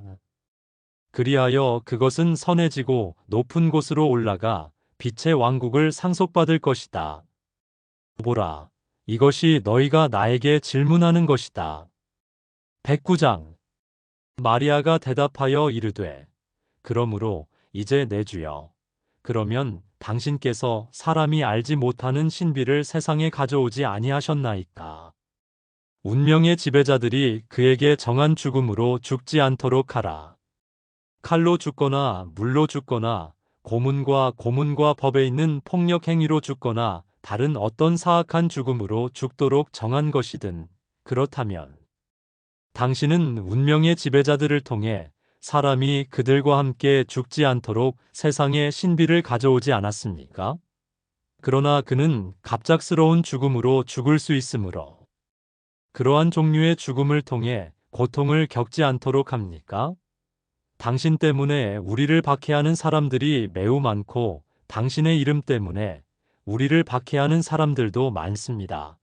그리하여 그것은 선해지고 높은 곳으로 올라가 빛의 왕국을 상속받을 것이다. 보라, 이것이 너희가 나에게 질문하는 것이다. 109장. 마리아가 대답하여 이르되, 그러므로 이제 내 주여, 그러면 당신께서 사람이 알지 못하는 신비를 세상에 가져오지 아니하셨나이까. 운명의 지배자들이 그에게 정한 죽음으로 죽지 않도록 하라. 칼로 죽거나 물로 죽거나 고문과 법에 있는 폭력 행위로 죽거나 다른 어떤 사악한 죽음으로 죽도록 정한 것이든 그렇다면 당신은 운명의 지배자들을 통해 사람이 그들과 함께 죽지 않도록 세상에 신비를 가져오지 않았습니까? 그러나 그는 갑작스러운 죽음으로 죽을 수 있으므로 그러한 종류의 죽음을 통해 고통을 겪지 않도록 합니까? 당신 때문에 우리를 박해하는 사람들이 매우 많고 당신의 이름 때문에 우리를 박해하는 사람들도 많습니다.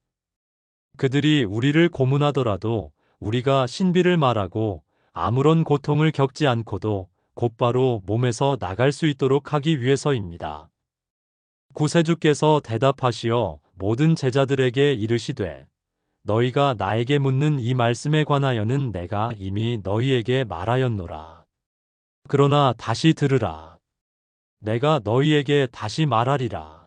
그들이 우리를 고문하더라도 우리가 신비를 말하고 아무런 고통을 겪지 않고도 곧바로 몸에서 나갈 수 있도록 하기 위해서입니다. 구세주께서 대답하시어 모든 제자들에게 이르시되 너희가 나에게 묻는 이 말씀에 관하여는 내가 이미 너희에게 말하였노라. 그러나 다시 들으라. 내가 너희에게 다시 말하리라.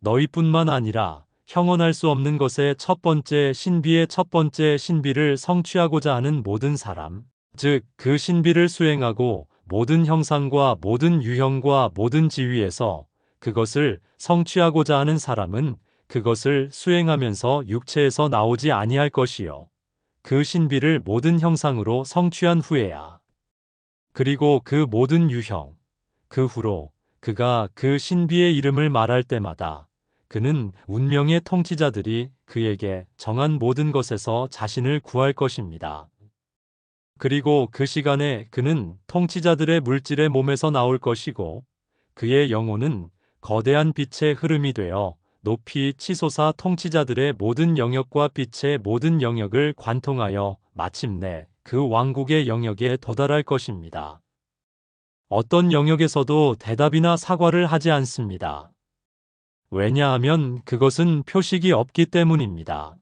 너희뿐만 아니라 형언할 수 없는 것의 첫 번째 신비의 첫 번째 신비를 성취하고자 하는 모든 사람, 즉 그 신비를 수행하고 모든 형상과 모든 유형과 모든 지위에서 그것을 성취하고자 하는 사람은 그것을 수행하면서 육체에서 나오지 아니할 것이요. 그 신비를 모든 형상으로 성취한 후에야. 그리고 그 모든 유형, 그 후로 그가 그 신비의 이름을 말할 때마다 그는 운명의 통치자들이 그에게 정한 모든 것에서 자신을 구할 것입니다. 그리고 그 시간에 그는 통치자들의 물질의 몸에서 나올 것이고 그의 영혼은 거대한 빛의 흐름이 되어 높이 치솟아 통치자들의 모든 영역과 빛의 모든 영역을 관통하여 마침내 그 왕국의 영역에 도달할 것입니다. 어떤 영역에서도 대답이나 사과를 하지 않습니다. 왜냐하면 그것은 표식이 없기 때문입니다.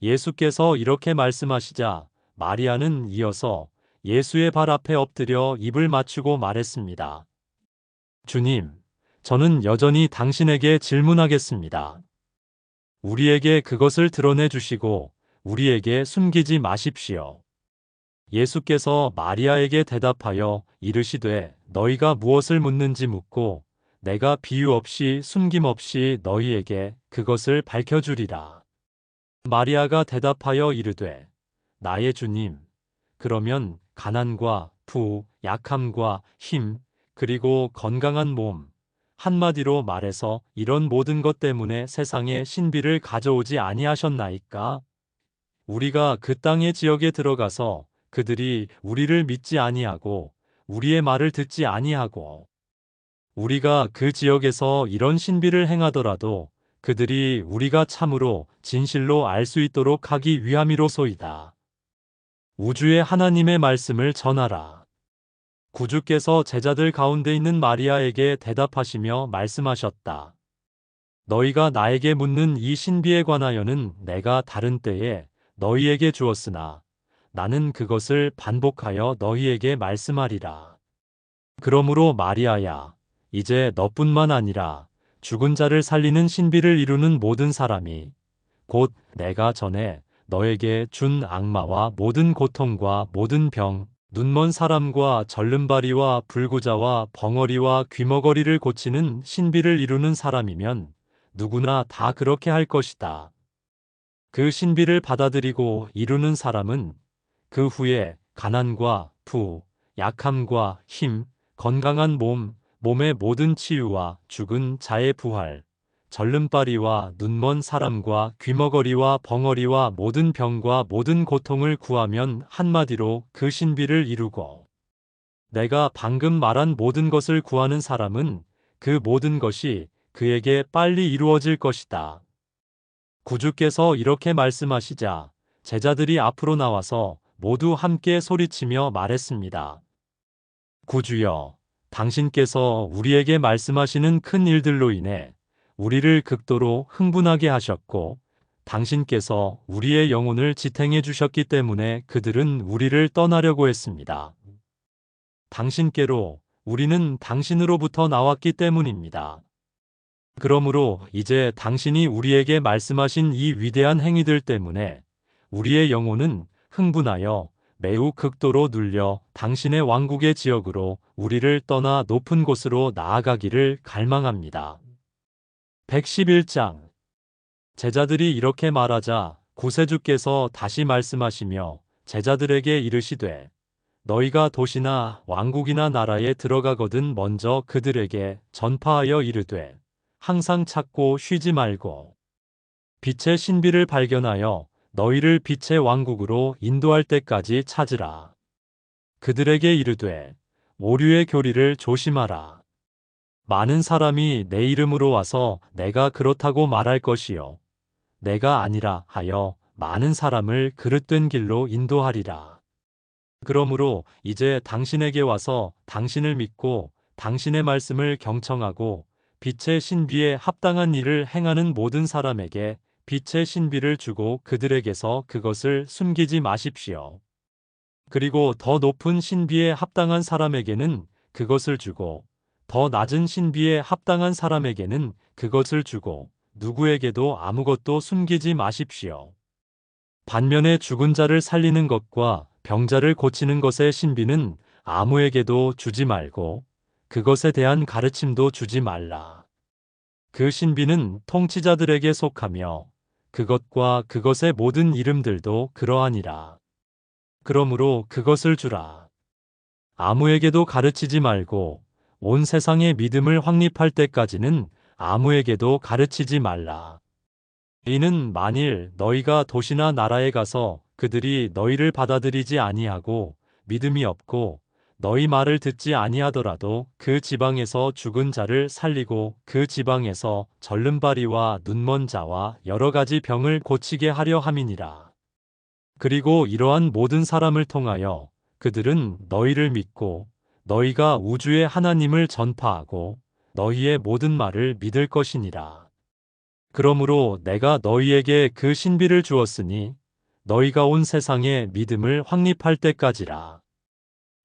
예수께서 이렇게 말씀하시자 마리아는 이어서 예수의 발 앞에 엎드려 입을 맞추고 말했습니다. 주님, 저는 여전히 당신에게 질문하겠습니다. 우리에게 그것을 드러내 주시고 우리에게 숨기지 마십시오. 예수께서 마리아에게 대답하여 이르시되 너희가 무엇을 묻는지 묻고 내가 비유 없이 숨김 없이 너희에게 그것을 밝혀주리라. 마리아가 대답하여 이르되 나의 주님, 그러면 가난과 부, 약함과 힘, 그리고 건강한 몸, 한마디로 말해서 이런 모든 것 때문에 세상에 신비를 가져오지 아니하셨나이까? 우리가 그 땅의 지역에 들어가서 그들이 우리를 믿지 아니하고 우리의 말을 듣지 아니하고 우리가 그 지역에서 이런 신비를 행하더라도 그들이 우리가 참으로 진실로 알 수 있도록 하기 위함이로소이다. 우주의 하나님의 말씀을 전하라. 구주께서 제자들 가운데 있는 마리아에게 대답하시며 말씀하셨다. 너희가 나에게 묻는 이 신비에 관하여는 내가 다른 때에 너희에게 주었으나 나는 그것을 반복하여 너희에게 말씀하리라. 그러므로 마리아야, 이제 너뿐만 아니라 죽은 자를 살리는 신비를 이루는 모든 사람이 곧 내가 전에 너에게 준 악마와 모든 고통과 모든 병, 눈먼 사람과 절름발이와 불구자와 벙어리와 귀머거리를 고치는 신비를 이루는 사람이면 누구나 다 그렇게 할 것이다. 그 신비를 받아들이고 이루는 사람은 그 후에 가난과 부, 약함과 힘, 건강한 몸, 몸의 모든 치유와 죽은 자의 부활, 절름발이와 눈먼 사람과 귀머거리와 벙어리와 모든 병과 모든 고통을 구하면 한마디로 그 신비를 이루고 내가 방금 말한 모든 것을 구하는 사람은 그 모든 것이 그에게 빨리 이루어질 것이다. 구주께서 이렇게 말씀하시자 제자들이 앞으로 나와서 모두 함께 소리치며 말했습니다. 구주여, 당신께서 우리에게 말씀하시는 큰 일들로 인해 우리를 극도로 흥분하게 하셨고, 당신께서 우리의 영혼을 지탱해 주셨기 때문에 그들은 우리를 떠나려고 했습니다. 당신께로 우리는 당신으로부터 나왔기 때문입니다. 그러므로 이제 당신이 우리에게 말씀하신 이 위대한 행위들 때문에 우리의 영혼은 흥분하여 매우 극도로 눌려 당신의 왕국의 지역으로 우리를 떠나 높은 곳으로 나아가기를 갈망합니다. 111장 제자들이 이렇게 말하자 구세주께서 다시 말씀하시며 제자들에게 이르시되 너희가 도시나 왕국이나 나라에 들어가거든 먼저 그들에게 전파하여 이르되 항상 찾고 쉬지 말고 빛의 신비를 발견하여 너희를 빛의 왕국으로 인도할 때까지 찾으라. 그들에게 이르되 오류의 교리를 조심하라. 많은 사람이 내 이름으로 와서 내가 그렇다고 말할 것이요 내가 아니라 하여 많은 사람을 그릇된 길로 인도하리라. 그러므로 이제 당신에게 와서 당신을 믿고 당신의 말씀을 경청하고 빛의 신비에 합당한 일을 행하는 모든 사람에게 빛의 신비를 주고 그들에게서 그것을 숨기지 마십시오. 그리고 더 높은 신비에 합당한 사람에게는 그것을 주고 더 낮은 신비에 합당한 사람에게는 그것을 주고 누구에게도 아무것도 숨기지 마십시오. 반면에 죽은 자를 살리는 것과 병자를 고치는 것의 신비는 아무에게도 주지 말고 그것에 대한 가르침도 주지 말라. 그 신비는 통치자들에게 속하며 그것과 그것의 모든 이름들도 그러하니라. 그러므로 그것을 주라. 아무에게도 가르치지 말고 온 세상의 믿음을 확립할 때까지는 아무에게도 가르치지 말라. 이는 만일 너희가 도시나 나라에 가서 그들이 너희를 받아들이지 아니하고 믿음이 없고 너희 말을 듣지 아니하더라도 그 지방에서 죽은 자를 살리고 그 지방에서 절름발이와 눈먼 자와 여러 가지 병을 고치게 하려 함이니라. 그리고 이러한 모든 사람을 통하여 그들은 너희를 믿고 너희가 우주의 하나님을 전파하고 너희의 모든 말을 믿을 것이니라. 그러므로 내가 너희에게 그 신비를 주었으니 너희가 온 세상에 믿음을 확립할 때까지라.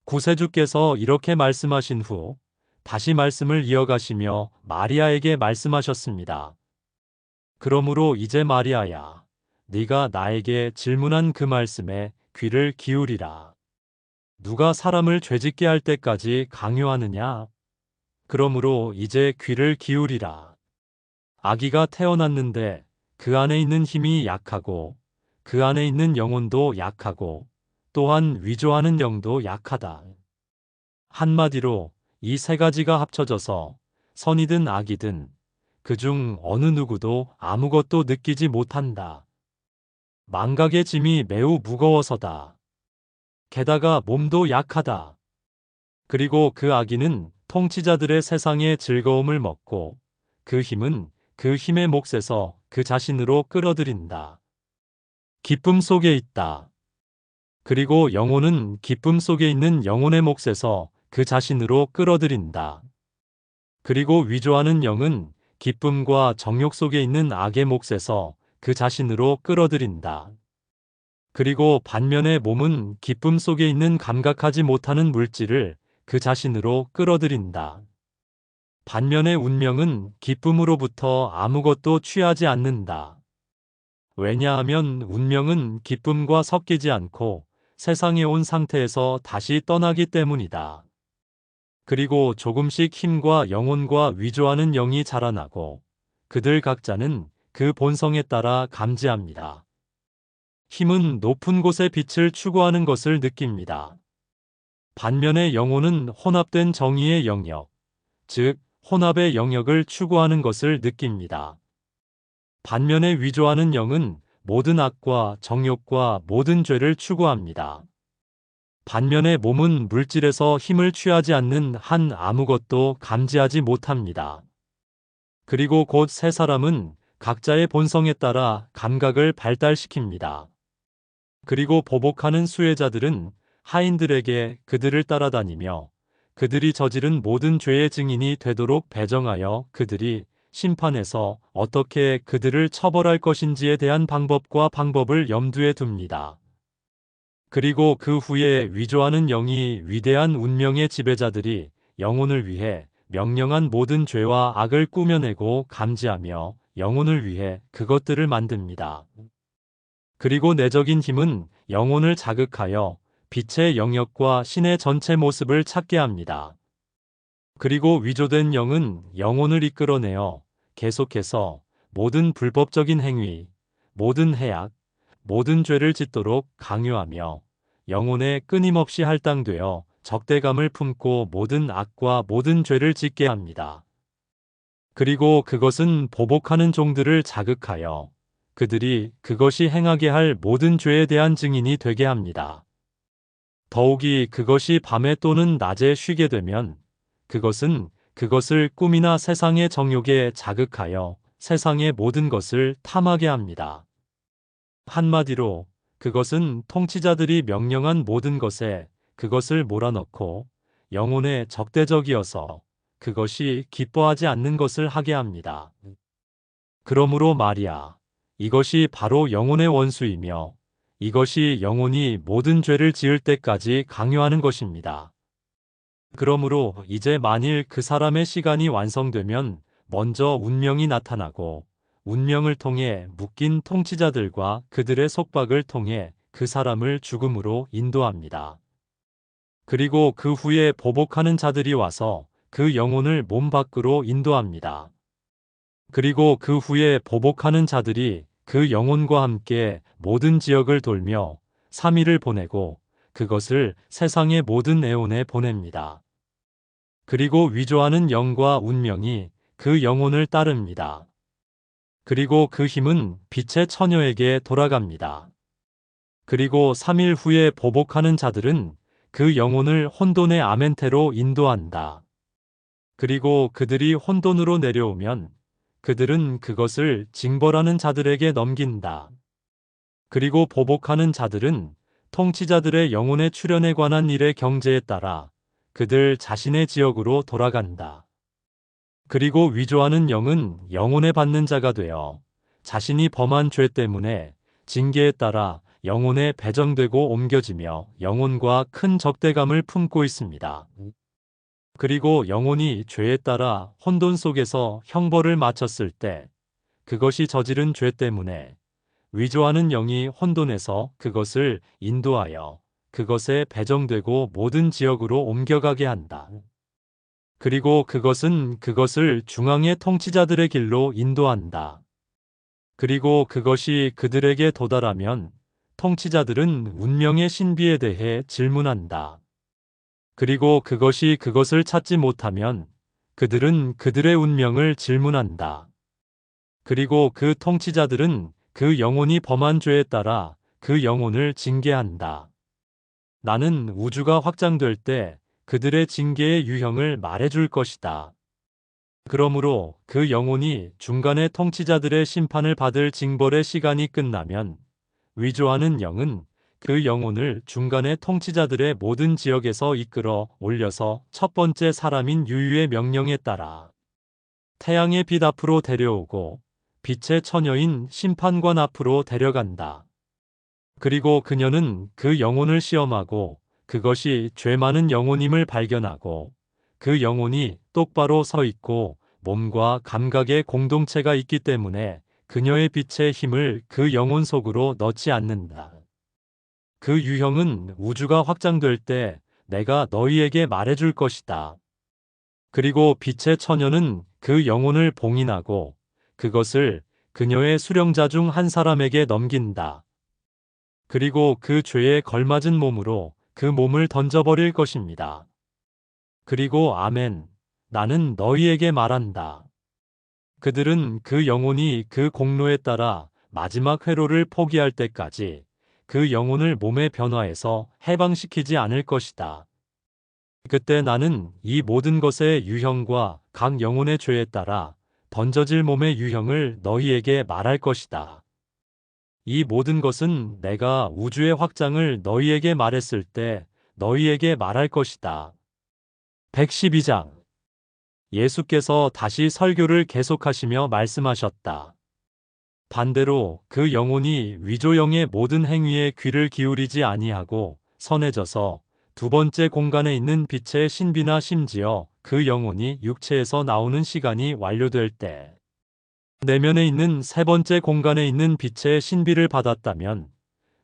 구세주께서 이렇게 말씀하신 후 다시 말씀을 이어가시며 마리아에게 말씀하셨습니다. 그러므로 이제 마리아야, 네가 나에게 질문한 그 말씀에 귀를 기울이라. 누가 사람을 죄짓게 할 때까지 강요하느냐? 그러므로 이제 귀를 기울이라. 아기가 태어났는데 그 안에 있는 힘이 약하고 그 안에 있는 영혼도 약하고 또한 위조하는 영도 약하다. 한마디로 이 세 가지가 합쳐져서 선이든 악이든 그중 어느 누구도 아무것도 느끼지 못한다. 망각의 짐이 매우 무거워서다. 게다가 몸도 약하다. 그리고 그 아기는 통치자들의 세상의 즐거움을 먹고 그 힘은 그 힘의 몫에서 그 자신으로 끌어들인다. 기쁨 속에 있다. 그리고 영혼은 기쁨 속에 있는 영혼의 몫에서 그 자신으로 끌어들인다. 그리고 위조하는 영은 기쁨과 정욕 속에 있는 악의 몫에서 그 자신으로 끌어들인다. 그리고 반면에 몸은 기쁨 속에 있는 감각하지 못하는 물질을 그 자신으로 끌어들인다. 반면에 운명은 기쁨으로부터 아무것도 취하지 않는다. 왜냐하면 운명은 기쁨과 섞이지 않고 세상에 온 상태에서 다시 떠나기 때문이다. 그리고 조금씩 힘과 영혼과 위조하는 영이 자라나고 그들 각자는 그 본성에 따라 감지합니다. 힘은 높은 곳의 빛을 추구하는 것을 느낍니다. 반면에 영혼은 혼합된 정의의 영역, 즉 혼합의 영역을 추구하는 것을 느낍니다. 반면에 위조하는 영은 모든 악과 정욕과 모든 죄를 추구합니다. 반면에 몸은 물질에서 힘을 취하지 않는 한 아무것도 감지하지 못합니다. 그리고 곧 세 사람은 각자의 본성에 따라 감각을 발달시킵니다. 그리고 보복하는 수혜자들은 하인들에게 그들을 따라다니며 그들이 저지른 모든 죄의 증인이 되도록 배정하여 그들이 심판에서 어떻게 그들을 처벌할 것인지에 대한 방법을 염두에 둡니다. 그리고 그 후에 위조하는 영이 위대한 운명의 지배자들이 영혼을 위해 명령한 모든 죄와 악을 꾸며내고 감지하며 영혼을 위해 그것들을 만듭니다. 그리고 내적인 힘은 영혼을 자극하여 빛의 영역과 신의 전체 모습을 찾게 합니다. 그리고 위조된 영은 영혼을 이끌어내어 계속해서 모든 불법적인 행위, 모든 해악, 모든 죄를 짓도록 강요하며 영혼에 끊임없이 할당되어 적대감을 품고 모든 악과 모든 죄를 짓게 합니다. 그리고 그것은 보복하는 종들을 자극하여 그들이 그것이 행하게 할 모든 죄에 대한 증인이 되게 합니다. 더욱이 그것이 밤에 또는 낮에 쉬게 되면 그것은 그것을 꿈이나 세상의 정욕에 자극하여 세상의 모든 것을 탐하게 합니다. 한마디로 그것은 통치자들이 명령한 모든 것에 그것을 몰아넣고 영혼에 적대적이어서 그것이 기뻐하지 않는 것을 하게 합니다. 그러므로 말이야, 이것이 바로 영혼의 원수이며 이것이 영혼이 모든 죄를 지을 때까지 강요하는 것입니다. 그러므로 이제 만일 그 사람의 시간이 완성되면 먼저 운명이 나타나고 운명을 통해 묶인 통치자들과 그들의 속박을 통해 그 사람을 죽음으로 인도합니다. 그리고 그 후에 보복하는 자들이 와서 그 영혼을 몸 밖으로 인도합니다. 그리고 그 후에 보복하는 자들이 그 영혼과 함께 모든 지역을 돌며 3일을 보내고 그것을 세상의 모든 에온에 보냅니다. 그리고 위조하는 영과 운명이 그 영혼을 따릅니다. 그리고 그 힘은 빛의 처녀에게 돌아갑니다. 그리고 3일 후에 보복하는 자들은 그 영혼을 혼돈의 아멘테로 인도한다. 그리고 그들이 혼돈으로 내려오면 그들은 그것을 징벌하는 자들에게 넘긴다. 그리고 보복하는 자들은 통치자들의 영혼의 출현에 관한 일의 경제에 따라 그들 자신의 지역으로 돌아간다. 그리고 위조하는 영은 영혼에 받는 자가 되어 자신이 범한 죄 때문에 징계에 따라 영혼에 배정되고 옮겨지며 영혼과 큰 적대감을 품고 있습니다. 그리고 영혼이 죄에 따라 혼돈 속에서 형벌을 마쳤을 때 그것이 저지른 죄 때문에 위조하는 영이 혼돈에서 그것을 인도하여 그것에 배정되고 모든 지역으로 옮겨가게 한다. 그리고 그것은 그것을 중앙의 통치자들의 길로 인도한다. 그리고 그것이 그들에게 도달하면 통치자들은 운명의 신비에 대해 질문한다. 그리고 그것이 그것을 찾지 못하면 그들은 그들의 운명을 질문한다. 그리고 그 통치자들은 그 영혼이 범한 죄에 따라 그 영혼을 징계한다. 나는 우주가 확장될 때 그들의 징계의 유형을 말해줄 것이다. 그러므로 그 영혼이 중간에 통치자들의 심판을 받을 징벌의 시간이 끝나면 위조하는 영은 그 영혼을 중간에 통치자들의 모든 지역에서 이끌어 올려서 첫 번째 사람인 유유의 명령에 따라 태양의 빛 앞으로 데려오고 빛의 처녀인 심판관 앞으로 데려간다. 그리고 그녀는 그 영혼을 시험하고 그것이 죄 많은 영혼임을 발견하고 그 영혼이 똑바로 서 있고 몸과 감각의 공동체가 있기 때문에 그녀의 빛의 힘을 그 영혼 속으로 넣지 않는다. 그 유형은 우주가 확장될 때 내가 너희에게 말해줄 것이다. 그리고 빛의 처녀는 그 영혼을 봉인하고 그것을 그녀의 수령자 중 한 사람에게 넘긴다. 그리고 그 죄에 걸맞은 몸으로 그 몸을 던져버릴 것입니다. 그리고 아멘. 나는 너희에게 말한다. 그들은 그 영혼이 그 공로에 따라 마지막 회로를 포기할 때까지 그 영혼을 몸에 변화해서 해방시키지 않을 것이다. 그때 나는 이 모든 것의 유형과 각 영혼의 죄에 따라 던져질 몸의 유형을 너희에게 말할 것이다. 이 모든 것은 내가 우주의 확장을 너희에게 말했을 때 너희에게 말할 것이다. 112장. 예수께서 다시 설교를 계속하시며 말씀하셨다. 반대로 그 영혼이 위조영의 모든 행위에 귀를 기울이지 아니하고 선해져서 두 번째 공간에 있는 빛의 신비나 심지어 그 영혼이 육체에서 나오는 시간이 완료될 때 내면에 있는 세 번째 공간에 있는 빛의 신비를 받았다면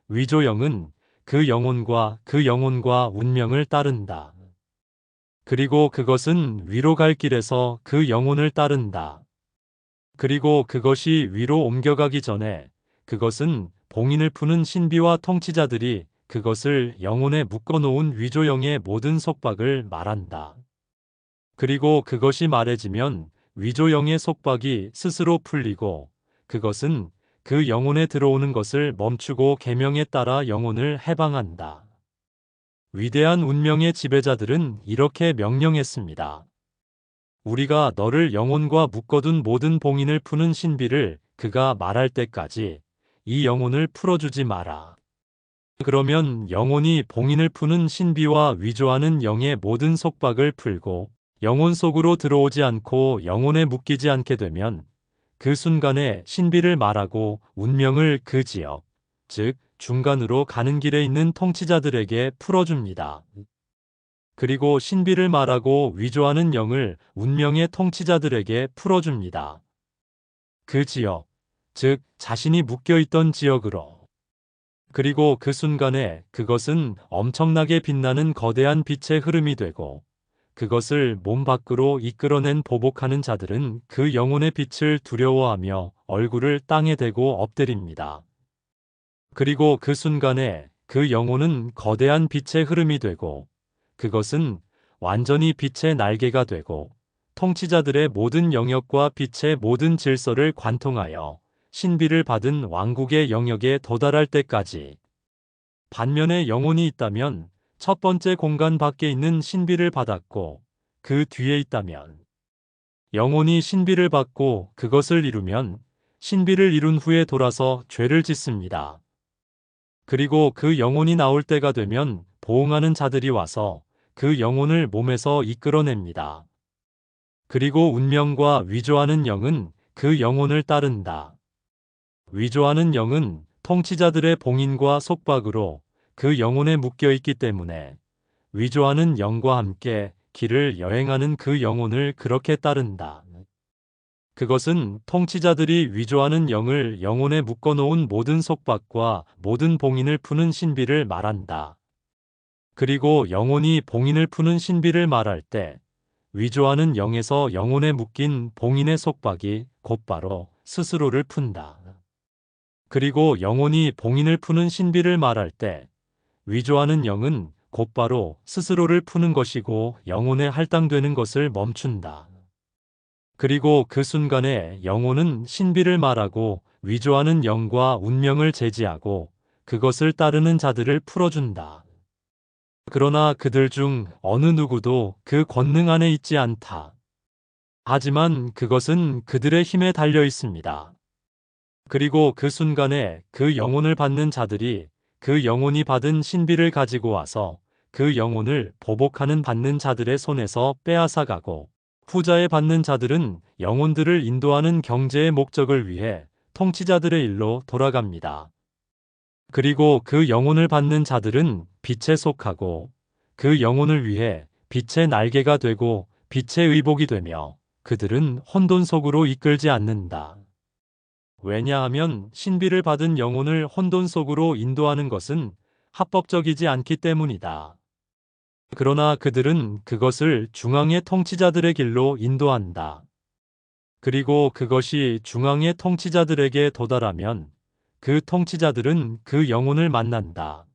위조영은 그 영혼과 운명을 따른다. 그리고 그것은 위로 갈 길에서 그 영혼을 따른다. 그리고 그것이 위로 옮겨가기 전에 그것은 봉인을 푸는 신비와 통치자들이 그것을 영혼에 묶어놓은 위조영의 모든 속박을 말한다. 그리고 그것이 말해지면 위조영의 속박이 스스로 풀리고 그것은 그 영혼에 들어오는 것을 멈추고 계명에 따라 영혼을 해방한다. 위대한 운명의 지배자들은 이렇게 명령했습니다. 우리가 너를 영혼과 묶어둔 모든 봉인을 푸는 신비를 그가 말할 때까지 이 영혼을 풀어주지 마라. 그러면 영혼이 봉인을 푸는 신비와 위조하는 영의 모든 속박을 풀고 영혼 속으로 들어오지 않고 영혼에 묶이지 않게 되면 그 순간에 신비를 말하고 운명을 그 지역, 즉 중간으로 가는 길에 있는 통치자들에게 풀어줍니다. 그리고 신비를 말하고 위조하는 영을 운명의 통치자들에게 풀어줍니다. 그 지역, 즉 자신이 묶여있던 지역으로. 그리고 그 순간에 그것은 엄청나게 빛나는 거대한 빛의 흐름이 되고 그것을 몸 밖으로 이끌어낸 보복하는 자들은 그 영혼의 빛을 두려워하며 얼굴을 땅에 대고 엎드립니다. 그리고 그 순간에 그 영혼은 거대한 빛의 흐름이 되고 그것은 완전히 빛의 날개가 되고 통치자들의 모든 영역과 빛의 모든 질서를 관통하여 신비를 받은 왕국의 영역에 도달할 때까지. 반면에 영혼이 있다면 첫 번째 공간 밖에 있는 신비를 받았고 그 뒤에 있다면 영혼이 신비를 받고 그것을 이루면 신비를 이룬 후에 돌아서 죄를 짓습니다. 그리고 그 영혼이 나올 때가 되면 보응하는 자들이 와서 그 영혼을 몸에서 이끌어냅니다. 그리고 운명과 위조하는 영은 그 영혼을 따른다. 위조하는 영은 통치자들의 봉인과 속박으로 그 영혼에 묶여 있기 때문에 위조하는 영과 함께 길을 여행하는 그 영혼을 그렇게 따른다. 그것은 통치자들이 위조하는 영을 영혼에 묶어놓은 모든 속박과 모든 봉인을 푸는 신비를 말한다. 그리고 영혼이 봉인을 푸는 신비를 말할 때 위조하는 영에서 영혼에 묶인 봉인의 속박이 곧바로 스스로를 푼다. 그리고 영혼이 봉인을 푸는 신비를 말할 때 위조하는 영은 곧바로 스스로를 푸는 것이고 영혼에 할당되는 것을 멈춘다. 그리고 그 순간에 영혼은 신비를 말하고 위조하는 영과 운명을 제지하고 그것을 따르는 자들을 풀어준다. 그러나 그들 중 어느 누구도 그 권능 안에 있지 않다. 하지만 그것은 그들의 힘에 달려 있습니다. 그리고 그 순간에 그 영혼을 받는 자들이 그 영혼이 받은 신비를 가지고 와서 그 영혼을 보복하는 받는 자들의 손에서 빼앗아가고 후자에 받는 자들은 영혼들을 인도하는 경제의 목적을 위해 통치자들의 일로 돌아갑니다. 그리고 그 영혼을 받는 자들은 빛에 속하고 그 영혼을 위해 빛의 날개가 되고 빛의 의복이 되며 그들은 혼돈 속으로 이끌지 않는다. 왜냐하면 신비를 받은 영혼을 혼돈 속으로 인도하는 것은 합법적이지 않기 때문이다. 그러나 그들은 그것을 중앙의 통치자들의 길로 인도한다. 그리고 그것이 중앙의 통치자들에게 도달하면 그 통치자들은 그 영혼을 만난다.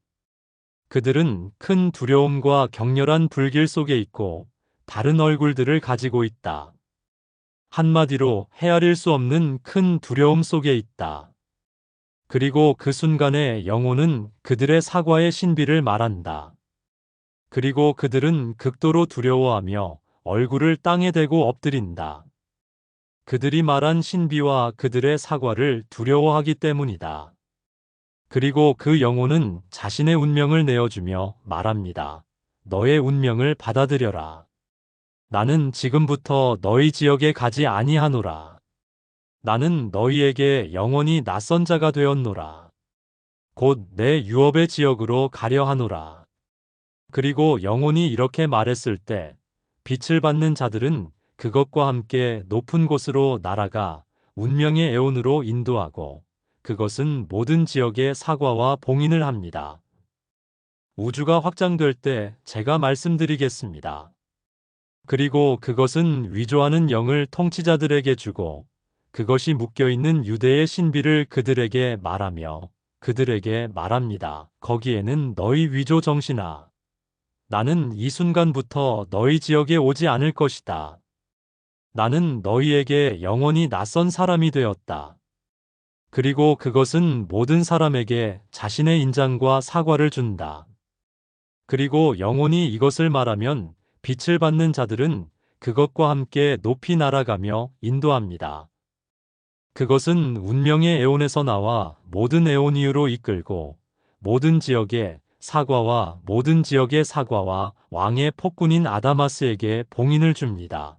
그들은 큰 두려움과 격렬한 불길 속에 있고 다른 얼굴들을 가지고 있다. 한마디로 헤아릴 수 없는 큰 두려움 속에 있다. 그리고 그 순간에 영혼은 그들의 사과의 신비를 말한다. 그리고 그들은 극도로 두려워하며 얼굴을 땅에 대고 엎드린다. 그들이 말한 신비와 그들의 사과를 두려워하기 때문이다. 그리고 그 영혼은 자신의 운명을 내어주며 말합니다. 너의 운명을 받아들여라. 나는 지금부터 너희 지역에 가지 아니하노라. 나는 너희에게 영원히 낯선 자가 되었노라. 곧 내 유업의 지역으로 가려 하노라. 그리고 영혼이 이렇게 말했을 때 빛을 받는 자들은 그것과 함께 높은 곳으로 날아가 운명의 에온으로 인도하고 그것은 모든 지역에 사과와 봉인을 합니다. 우주가 확장될 때 제가 말씀드리겠습니다. 그리고 그것은 위조하는 영을 통치자들에게 주고 그것이 묶여있는 유대의 신비를 그들에게 말하며 그들에게 말합니다. 거기에는 너희 위조 정신아. 나는 이 순간부터 너희 지역에 오지 않을 것이다. 나는 너희에게 영원히 낯선 사람이 되었다. 그리고 그것은 모든 사람에게 자신의 인장과 사과를 준다. 그리고 영혼이 이것을 말하면 빛을 받는 자들은 그것과 함께 높이 날아가며 인도합니다. 그것은 운명의 에온에서 나와 모든 에온 이후로 이끌고 모든 지역에 사과와 모든 지역의 사과와 왕의 폭군인 아다마스에게 봉인을 줍니다.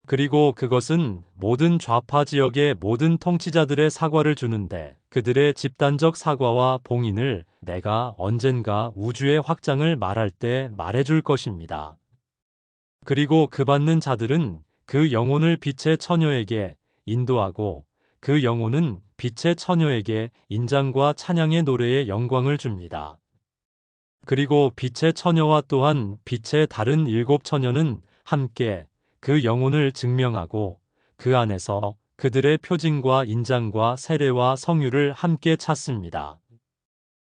그리고 그것은 모든 좌파 지역의 모든 통치자들의 사과를 주는데 그들의 집단적 사과와 봉인을 내가 언젠가 우주의 확장을 말할 때 말해줄 것입니다. 그리고 그 받는 자들은 그 영혼을 빛의 처녀에게 인도하고 그 영혼은 빛의 처녀에게 인장과 찬양의 노래의 영광을 줍니다. 그리고 빛의 처녀와 또한 빛의 다른 7처녀는 함께 그 영혼을 증명하고 그 안에서 그들의 표징과 인장과 세례와 성유를 함께 찾습니다.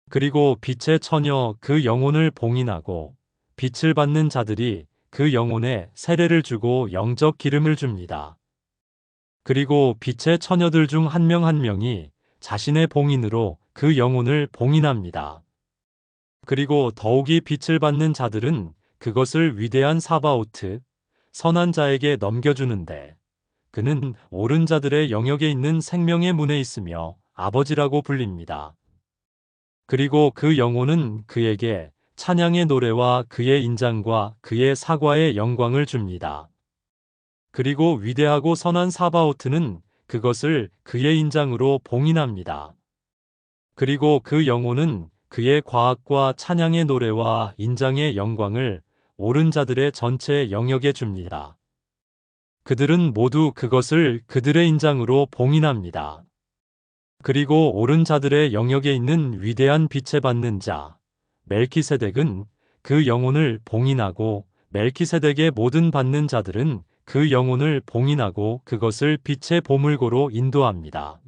그리고 빛의 처녀 그 영혼을 봉인하고 빛을 받는 자들이 그 영혼에 세례를 주고 영적 기름을 줍니다. 그리고 빛의 처녀들 중 한 명 한 명이 자신의 봉인으로 그 영혼을 봉인합니다. 그리고 더욱이 빛을 받는 자들은 그것을 위대한 사바오트, 선한 자에게 넘겨주는데 그는 옳은 자들의 영역에 있는 생명의 문에 있으며 아버지라고 불립니다. 그리고 그 영혼은 그에게 찬양의 노래와 그의 인장과 그의 사과의 영광을 줍니다. 그리고 위대하고 선한 사바오트는 그것을 그의 인장으로 봉인합니다. 그리고 그 영혼은 그의 과학과 찬양의 노래와 인장의 영광을 옳은 자들의 전체 영역에 줍니다. 그들은 모두 그것을 그들의 인장으로 봉인합니다. 그리고 옳은 자들의 영역에 있는 위대한 빛에 받는 자, 멜키세덱은 그 영혼을 봉인하고 멜키세덱의 모든 받는 자들은 그 영혼을 봉인하고 그것을 빛의 보물고로 인도합니다.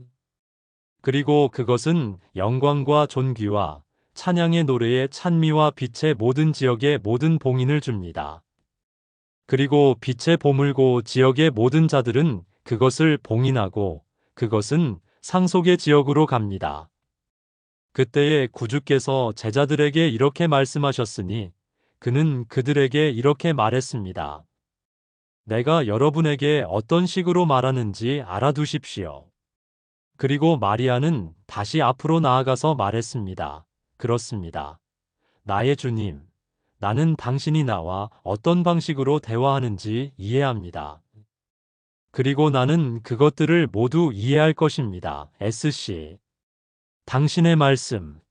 그리고 그것은 영광과 존귀와 찬양의 노래의 찬미와 빛의 모든 지역에 모든 봉인을 줍니다. 그리고 빛의 보물고 지역의 모든 자들은 그것을 봉인하고 그것은 상속의 지역으로 갑니다. 그때에 구주께서 제자들에게 이렇게 말씀하셨으니 그는 그들에게 이렇게 말했습니다. 내가 여러분에게 어떤 식으로 말하는지 알아두십시오. 그리고 마리아는 다시 앞으로 나아가서 말했습니다. 그렇습니다. 나의 주님, 나는 당신이 나와 어떤 방식으로 대화하는지 이해합니다. 그리고 나는 그것들을 모두 이해할 것입니다. SC. 당신의 말씀.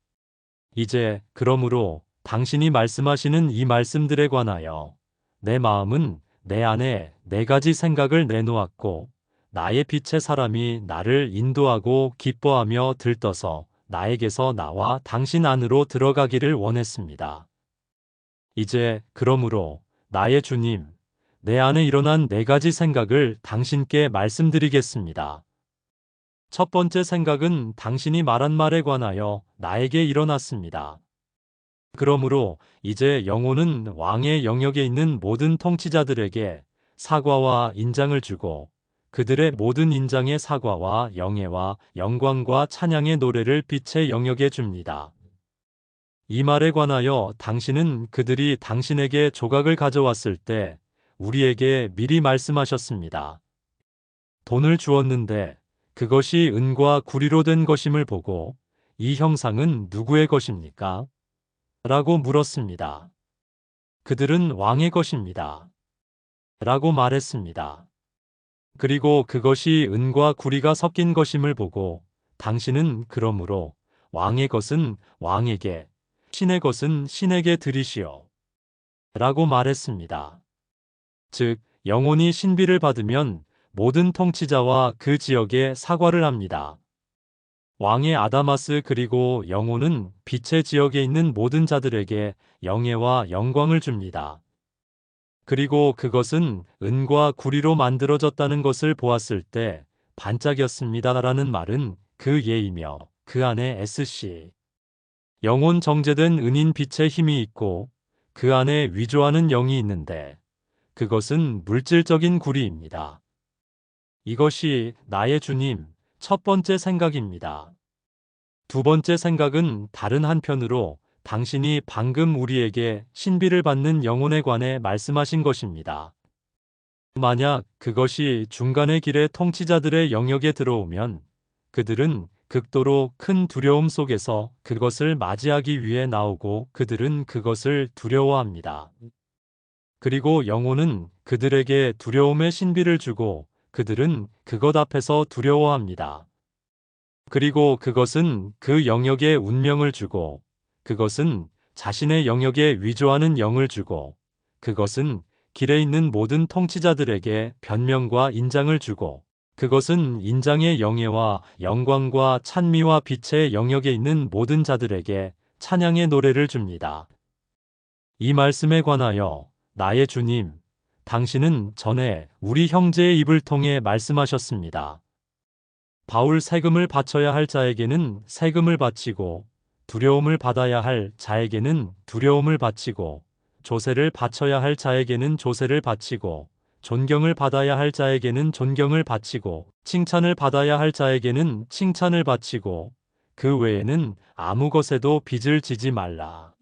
이제 그러므로 당신이 말씀하시는 이 말씀들에 관하여 내 마음은 내 안에 네 가지 생각을 내놓았고 나의 빛의 사람이 나를 인도하고 기뻐하며 들떠서 나에게서 나와 당신 안으로 들어가기를 원했습니다. 이제 그러므로 나의 주님, 내 안에 일어난 네 가지 생각을 당신께 말씀드리겠습니다. 첫 번째 생각은 당신이 말한 말에 관하여 나에게 일어났습니다. 그러므로 이제 영혼은 왕의 영역에 있는 모든 통치자들에게 사과와 인장을 주고 그들의 모든 인장에 사과와 영예와 영광과 찬양의 노래를 빛의 영역에 줍니다. 이 말에 관하여 당신은 그들이 당신에게 조각을 가져왔을 때 우리에게 미리 말씀하셨습니다. 돈을 주었는데 그것이 은과 구리로 된 것임을 보고 이 형상은 누구의 것입니까? 라고 물었습니다. 그들은 왕의 것입니다. 라고 말했습니다. 그리고 그것이 은과 구리가 섞인 것임을 보고 당신은 그러므로 왕의 것은 왕에게, 신의 것은 신에게 드리시오. 라고 말했습니다. 즉, 영혼이 신비를 받으면 모든 통치자와 그 지역에 사과를 합니다. 왕의 아다마스 그리고 영혼은 빛의 지역에 있는 모든 자들에게 영예와 영광을 줍니다. 그리고 그것은 은과 구리로 만들어졌다는 것을 보았을 때 반짝였습니다라는 말은 그 예이며 그 안에 SC 영혼 정제된 은인 빛의 힘이 있고 그 안에 위조하는 영이 있는데 그것은 물질적인 구리입니다. 이것이 나의 주님 첫 번째 생각입니다. 두 번째 생각은 다른 한편으로 당신이 방금 우리에게 신비를 받는 영혼에 관해 말씀하신 것입니다. 만약 그것이 중간의 길의 통치자들의 영역에 들어오면 그들은 극도로 큰 두려움 속에서 그것을 맞이하기 위해 나오고 그들은 그것을 두려워합니다. 그리고 영혼은 그들에게 두려움의 신비를 주고 그들은 그것 앞에서 두려워합니다. 그리고 그것은 그 영역에 운명을 주고 그것은 자신의 영역에 위조하는 영을 주고 그것은 길에 있는 모든 통치자들에게 변명과 인장을 주고 그것은 인장의 영예와 영광과 찬미와 빛의 영역에 있는 모든 자들에게 찬양의 노래를 줍니다. 이 말씀에 관하여 나의 주님, 당신은 전에 우리 형제의 입을 통해 말씀하셨습니다. 바울 세금을 바쳐야 할 자에게는 세금을 바치고 두려움을 받아야 할 자에게는 두려움을 바치고 조세를 바쳐야 할 자에게는 조세를 바치고 존경을 받아야 할 자에게는 존경을 바치고 칭찬을 받아야 할 자에게는 칭찬을 바치고 그 외에는 아무 것에도 빚을 지지 말라.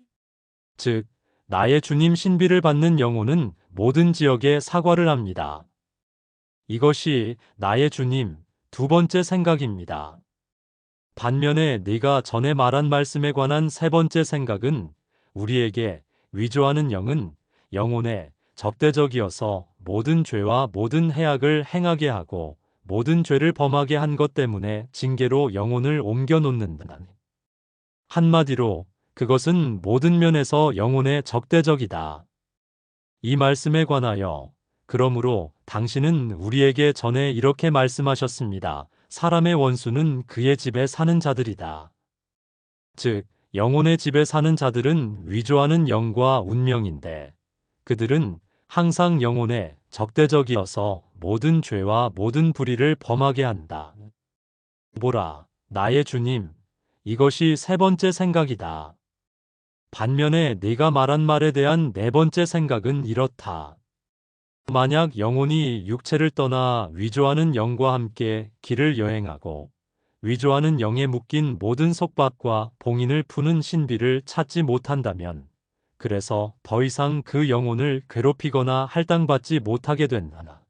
즉, 나의 주님 신비를 받는 영혼은 모든 지역에 사과를 합니다. 이것이 나의 주님 두 번째 생각입니다. 반면에 네가 전에 말한 말씀에 관한 세 번째 생각은 우리에게 위조하는 영은 영혼에 적대적이어서 모든 죄와 모든 해악을 행하게 하고 모든 죄를 범하게 한 것 때문에 징계로 영혼을 옮겨 놓는다. 한마디로 그것은 모든 면에서 영혼에 적대적이다. 이 말씀에 관하여 그러므로 당신은 우리에게 전에 이렇게 말씀하셨습니다. 사람의 원수는 그의 집에 사는 자들이다. 즉, 영혼의 집에 사는 자들은 위조하는 영과 운명인데 그들은 항상 영혼에 적대적이어서 모든 죄와 모든 불의를 범하게 한다. 보라, 나의 주님, 이것이 세 번째 생각이다. 반면에 네가 말한 말에 대한 네 번째 생각은 이렇다. 만약 영혼이 육체를 떠나 위조하는 영과 함께 길을 여행하고 위조하는 영에 묶인 모든 속박과 봉인을 푸는 신비를 찾지 못한다면 그래서 더 이상 그 영혼을 괴롭히거나 할당받지 못하게 된다.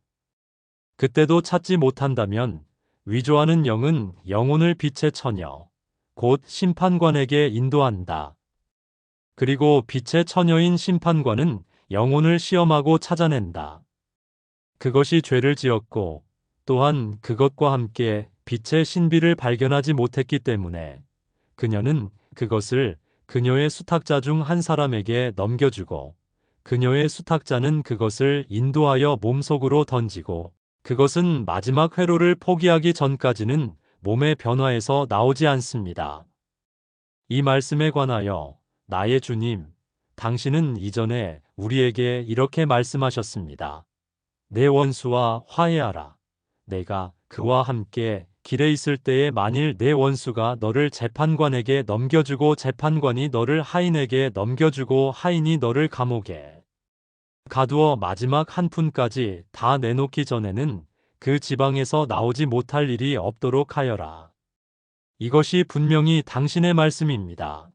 그때도 찾지 못한다면 위조하는 영은 영혼을 빛의 처녀, 곧 심판관에게 인도한다. 그리고 빛의 처녀인 심판관은 영혼을 시험하고 찾아낸다. 그것이 죄를 지었고 또한 그것과 함께 빛의 신비를 발견하지 못했기 때문에 그녀는 그것을 그녀의 수탁자 중 한 사람에게 넘겨주고 그녀의 수탁자는 그것을 인도하여 몸속으로 던지고 그것은 마지막 회로를 포기하기 전까지는 몸의 변화에서 나오지 않습니다. 이 말씀에 관하여 나의 주님, 당신은 이전에 우리에게 이렇게 말씀하셨습니다. 내 원수와 화해하라. 내가 그와 함께 길에 있을 때에 만일 내 원수가 너를 재판관에게 넘겨주고 재판관이 너를 하인에게 넘겨주고 하인이 너를 감옥에 가두어 마지막 한 푼까지 다 내놓기 전에는 그 지방에서 나오지 못할 일이 없도록 하여라. 이것이 분명히 당신의 말씀입니다.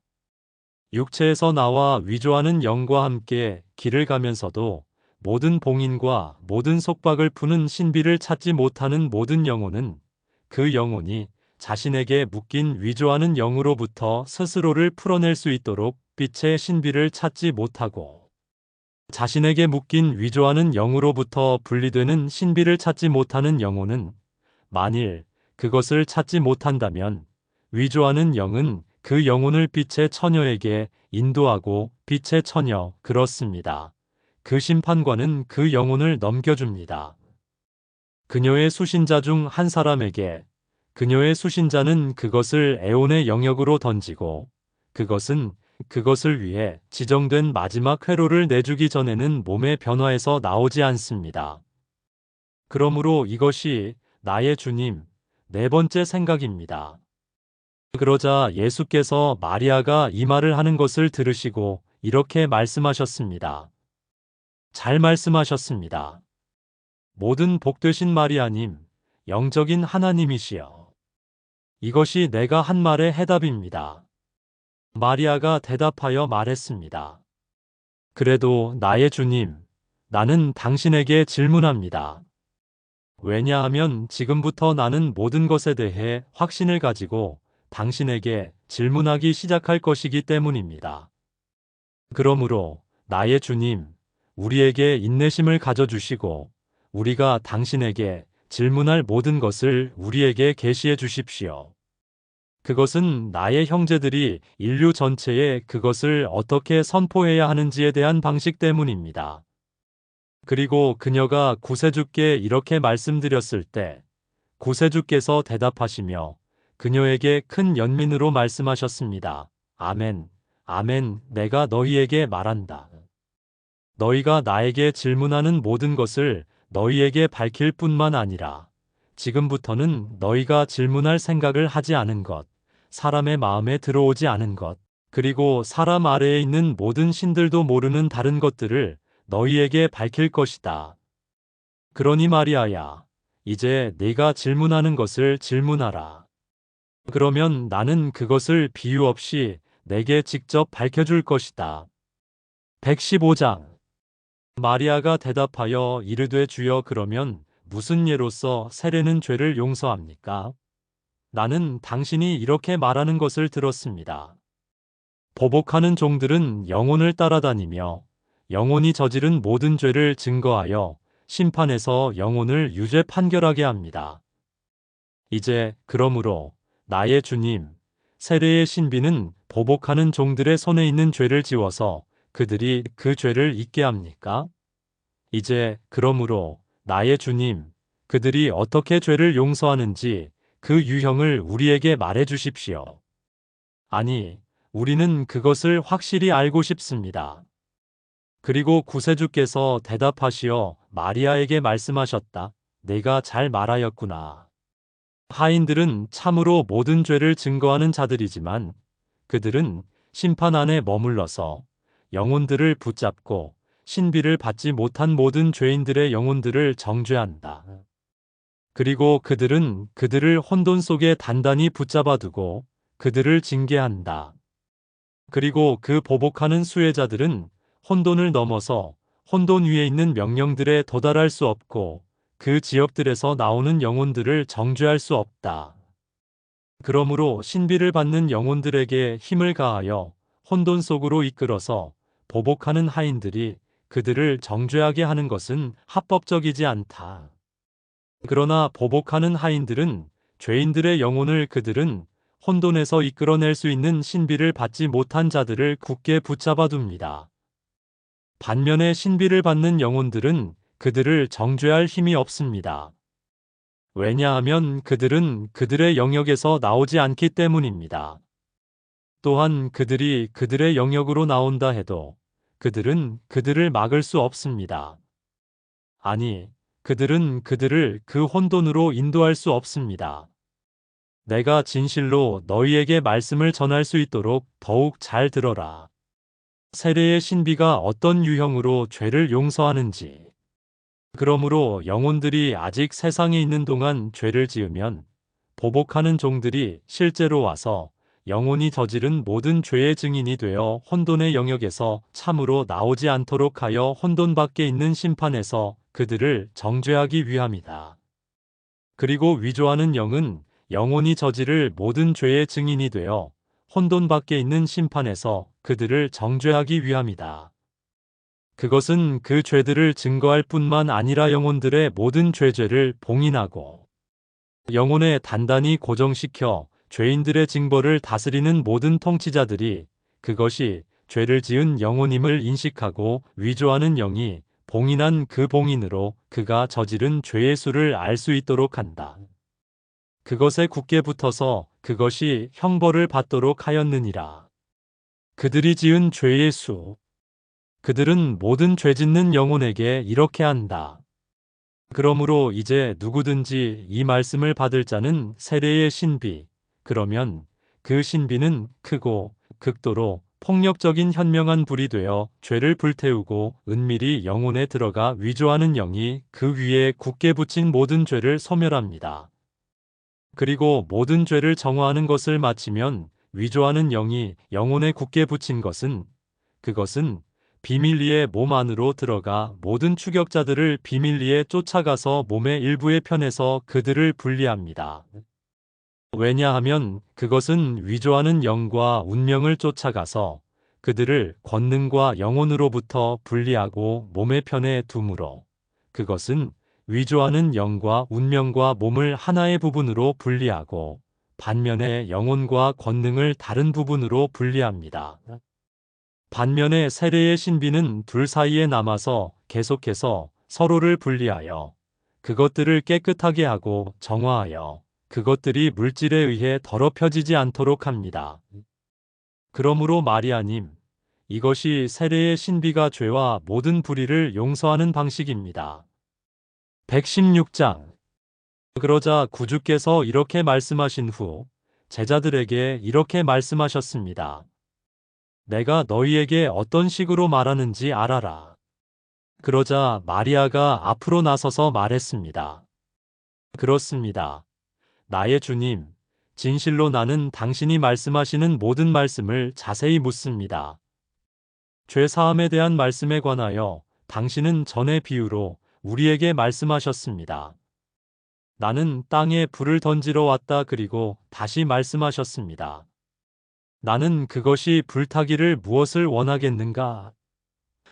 육체에서 나와 위조하는 영과 함께 길을 가면서도 모든 봉인과 모든 속박을 푸는 신비를 찾지 못하는 모든 영혼은 그 영혼이 자신에게 묶인 위조하는 영으로부터 스스로를 풀어낼 수 있도록 빛의 신비를 찾지 못하고 자신에게 묶인 위조하는 영으로부터 분리되는 신비를 찾지 못하는 영혼은 만일 그것을 찾지 못한다면 위조하는 영은 그 영혼을 빛의 처녀에게 인도하고 빛의 처녀 그렇습니다. 그 심판관은 그 영혼을 넘겨줍니다. 그녀의 수신자 중 한 사람에게 그녀의 수신자는 그것을 에온의 영역으로 던지고 그것은 그것을 위해 지정된 마지막 회로를 내주기 전에는 몸의 변화에서 나오지 않습니다. 그러므로 이것이 나의 주님, 네 번째 생각입니다. 그러자 예수께서 마리아가 이 말을 하는 것을 들으시고 이렇게 말씀하셨습니다. 잘 말씀하셨습니다. 모든 복되신 마리아님, 영적인 하나님이시여. 이것이 내가 한 말의 해답입니다. 마리아가 대답하여 말했습니다. 그래도 나의 주님, 나는 당신에게 질문합니다. 왜냐하면 지금부터 나는 모든 것에 대해 확신을 가지고 당신에게 질문하기 시작할 것이기 때문입니다. 그러므로 나의 주님, 우리에게 인내심을 가져주시고 우리가 당신에게 질문할 모든 것을 우리에게 계시해 주십시오. 그것은 나의 형제들이 인류 전체에 그것을 어떻게 선포해야 하는지에 대한 방식 때문입니다. 그리고 그녀가 구세주께 이렇게 말씀드렸을 때 구세주께서 대답하시며 그녀에게 큰 연민으로 말씀하셨습니다. 아멘, 아멘, 내가 너희에게 말한다. 너희가 나에게 질문하는 모든 것을 너희에게 밝힐 뿐만 아니라 지금부터는 너희가 질문할 생각을 하지 않은 것, 사람의 마음에 들어오지 않은 것, 그리고 사람 아래에 있는 모든 신들도 모르는 다른 것들을 너희에게 밝힐 것이다. 그러니 마리아야, 이제 네가 질문하는 것을 질문하라. 그러면 나는 그것을 비유 없이 내게 직접 밝혀줄 것이다. 115장 마리아가 대답하여 이르되 주여 그러면 무슨 예로써 세례는 죄를 용서합니까? 나는 당신이 이렇게 말하는 것을 들었습니다. 보복하는 종들은 영혼을 따라다니며 영혼이 저지른 모든 죄를 증거하여 심판에서 영혼을 유죄 판결하게 합니다. 이제 그러므로 나의 주님, 세례의 신비는 보복하는 종들의 손에 있는 죄를 지워서 그들이 그 죄를 잊게 합니까? 이제 그러므로 나의 주님, 그들이 어떻게 죄를 용서하는지 그 유형을 우리에게 말해 주십시오. 아니, 우리는 그것을 확실히 알고 싶습니다. 그리고 구세주께서 대답하시어 마리아에게 말씀하셨다. 내가 잘 말하였구나. 하인들은 참으로 모든 죄를 증거하는 자들이지만 그들은 심판 안에 머물러서 영혼들을 붙잡고 신비를 받지 못한 모든 죄인들의 영혼들을 정죄한다. 그리고 그들은 그들을 혼돈 속에 단단히 붙잡아 두고 그들을 징계한다. 그리고 그 보복하는 수혜자들은 혼돈을 넘어서 혼돈 위에 있는 명령들에 도달할 수 없고 그 지역들에서 나오는 영혼들을 정죄할 수 없다. 그러므로 신비를 받는 영혼들에게 힘을 가하여 혼돈 속으로 이끌어서 보복하는 하인들이 그들을 정죄하게 하는 것은 합법적이지 않다. 그러나 보복하는 하인들은 죄인들의 영혼을 그들은 혼돈에서 이끌어낼 수 있는 신비를 받지 못한 자들을 굳게 붙잡아 둡니다. 반면에 신비를 받는 영혼들은 그들을 정죄할 힘이 없습니다. 왜냐하면 그들은 그들의 영역에서 나오지 않기 때문입니다. 또한 그들이 그들의 영역으로 나온다 해도 그들은 그들을 막을 수 없습니다. 아니, 그들은 그들을 그 혼돈으로 인도할 수 없습니다. 내가 진실로 너희에게 말씀을 전할 수 있도록 더욱 잘 들어라. 세례의 신비가 어떤 유형으로 죄를 용서하는지. 그러므로 영혼들이 아직 세상에 있는 동안 죄를 지으면 보복하는 종들이 실제로 와서 영혼이 저지른 모든 죄의 증인이 되어 혼돈의 영역에서 참으로 나오지 않도록 하여 혼돈 밖에 있는 심판에서 그들을 정죄하기 위함이다. 그리고 위조하는 영은 영혼이 저지를 모든 죄의 증인이 되어 혼돈 밖에 있는 심판에서 그들을 정죄하기 위함이다. 그것은 그 죄들을 증거할 뿐만 아니라 영혼들의 모든 죄를 봉인하고 영혼에 단단히 고정시켜 죄인들의 징벌을 다스리는 모든 통치자들이 그것이 죄를 지은 영혼임을 인식하고 위조하는 영이 봉인한 그 봉인으로 그가 저지른 죄의 수를 알 수 있도록 한다. 그것에 굳게 붙어서 그것이 형벌을 받도록 하였느니라. 그들이 지은 죄의 수. 그들은 모든 죄 짓는 영혼에게 이렇게 한다. 그러므로 이제 누구든지 이 말씀을 받을 자는 세례의 신비, 그러면 그 신비는 크고 극도로 폭력적인 현명한 불이 되어 죄를 불태우고 은밀히 영혼에 들어가 위조하는 영이 그 위에 굳게 붙인 모든 죄를 소멸합니다. 그리고 모든 죄를 정화하는 것을 마치면 위조하는 영이 영혼에 굳게 붙인 그것은 비밀리에 몸 안으로 들어가 모든 추격자들을 비밀리에 쫓아가서 몸의 일부에 편해서 그들을 분리합니다. 왜냐하면 그것은 위조하는 영과 운명을 쫓아가서 그들을 권능과 영혼으로부터 분리하고 몸의 편에 두므로 그것은 위조하는 영과 운명과 몸을 하나의 부분으로 분리하고 반면에 영혼과 권능을 다른 부분으로 분리합니다. 반면에 세례의 신비는 둘 사이에 남아서 계속해서 서로를 분리하여 그것들을 깨끗하게 하고 정화하여 그것들이 물질에 의해 더럽혀지지 않도록 합니다. 그러므로 마리아님, 이것이 세례의 신비가 죄와 모든 불의를 용서하는 방식입니다. 116장. 그러자 구주께서 이렇게 말씀하신 후 제자들에게 이렇게 말씀하셨습니다. 내가 너희에게 어떤 식으로 말하는지 알아라. 그러자 마리아가 앞으로 나서서 말했습니다. 그렇습니다. 나의 주님, 진실로 나는 당신이 말씀하시는 모든 말씀을 자세히 묻습니다. 죄 사함에 대한 말씀에 관하여 당신은 전의 비유로 우리에게 말씀하셨습니다. 나는 땅에 불을 던지러 왔다 그리고 다시 말씀하셨습니다. 나는 그것이 불타기를 무엇을 원하겠는가?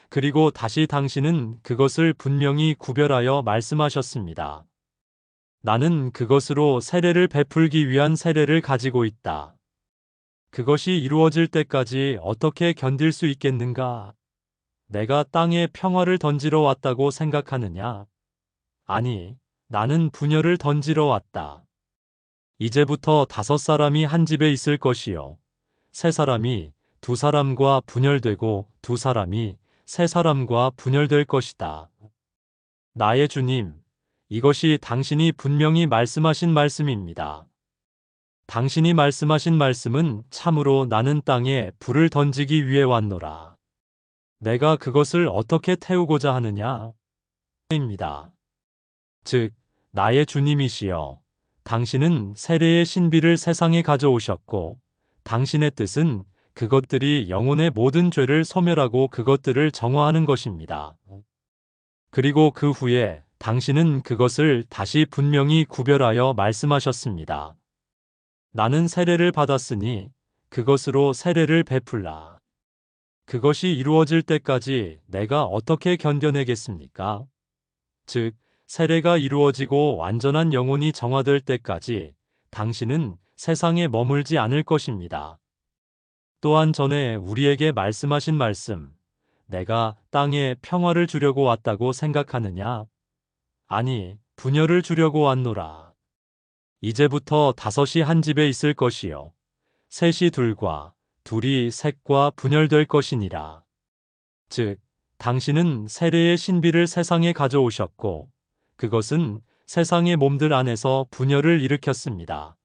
그리고 다시 당신은 그것을 분명히 구별하여 말씀하셨습니다. 나는 그것으로 세례를 베풀기 위한 세례를 가지고 있다. 그것이 이루어질 때까지 어떻게 견딜 수 있겠는가? 내가 땅에 평화를 던지러 왔다고 생각하느냐? 아니, 나는 분열을 던지러 왔다. 이제부터 5사람이 한 집에 있을 것이요. 3사람이 2사람과 분열되고 2사람이 3사람과 분열될 것이다. 나의 주님, 이것이 당신이 분명히 말씀하신 말씀입니다. 당신이 말씀하신 말씀은 참으로 나는 땅에 불을 던지기 위해 왔노라. 내가 그것을 어떻게 태우고자 하느냐? 입니다. 즉, 나의 주님이시여, 당신은 세례의 신비를 세상에 가져오셨고, 당신의 뜻은 그것들이 영혼의 모든 죄를 소멸하고 그것들을 정화하는 것입니다. 그리고 그 후에 당신은 그것을 다시 분명히 구별하여 말씀하셨습니다. 나는 세례를 받았으니 그것으로 세례를 베풀라. 그것이 이루어질 때까지 내가 어떻게 견뎌내겠습니까? 즉, 세례가 이루어지고 완전한 영혼이 정화될 때까지 당신은 세상에 머물지 않을 것입니다. 또한 전에 우리에게 말씀하신 말씀, 내가 땅에 평화를 주려고 왔다고 생각하느냐? 아니, 분열을 주려고 왔노라. 이제부터 다섯이 한 집에 있을 것이요. 셋이 둘과 둘이 셋과 분열될 것이니라. 즉, 당신은 세례의 신비를 세상에 가져오셨고, 그것은 세상의 몸들 안에서 분열을 일으켰습니다.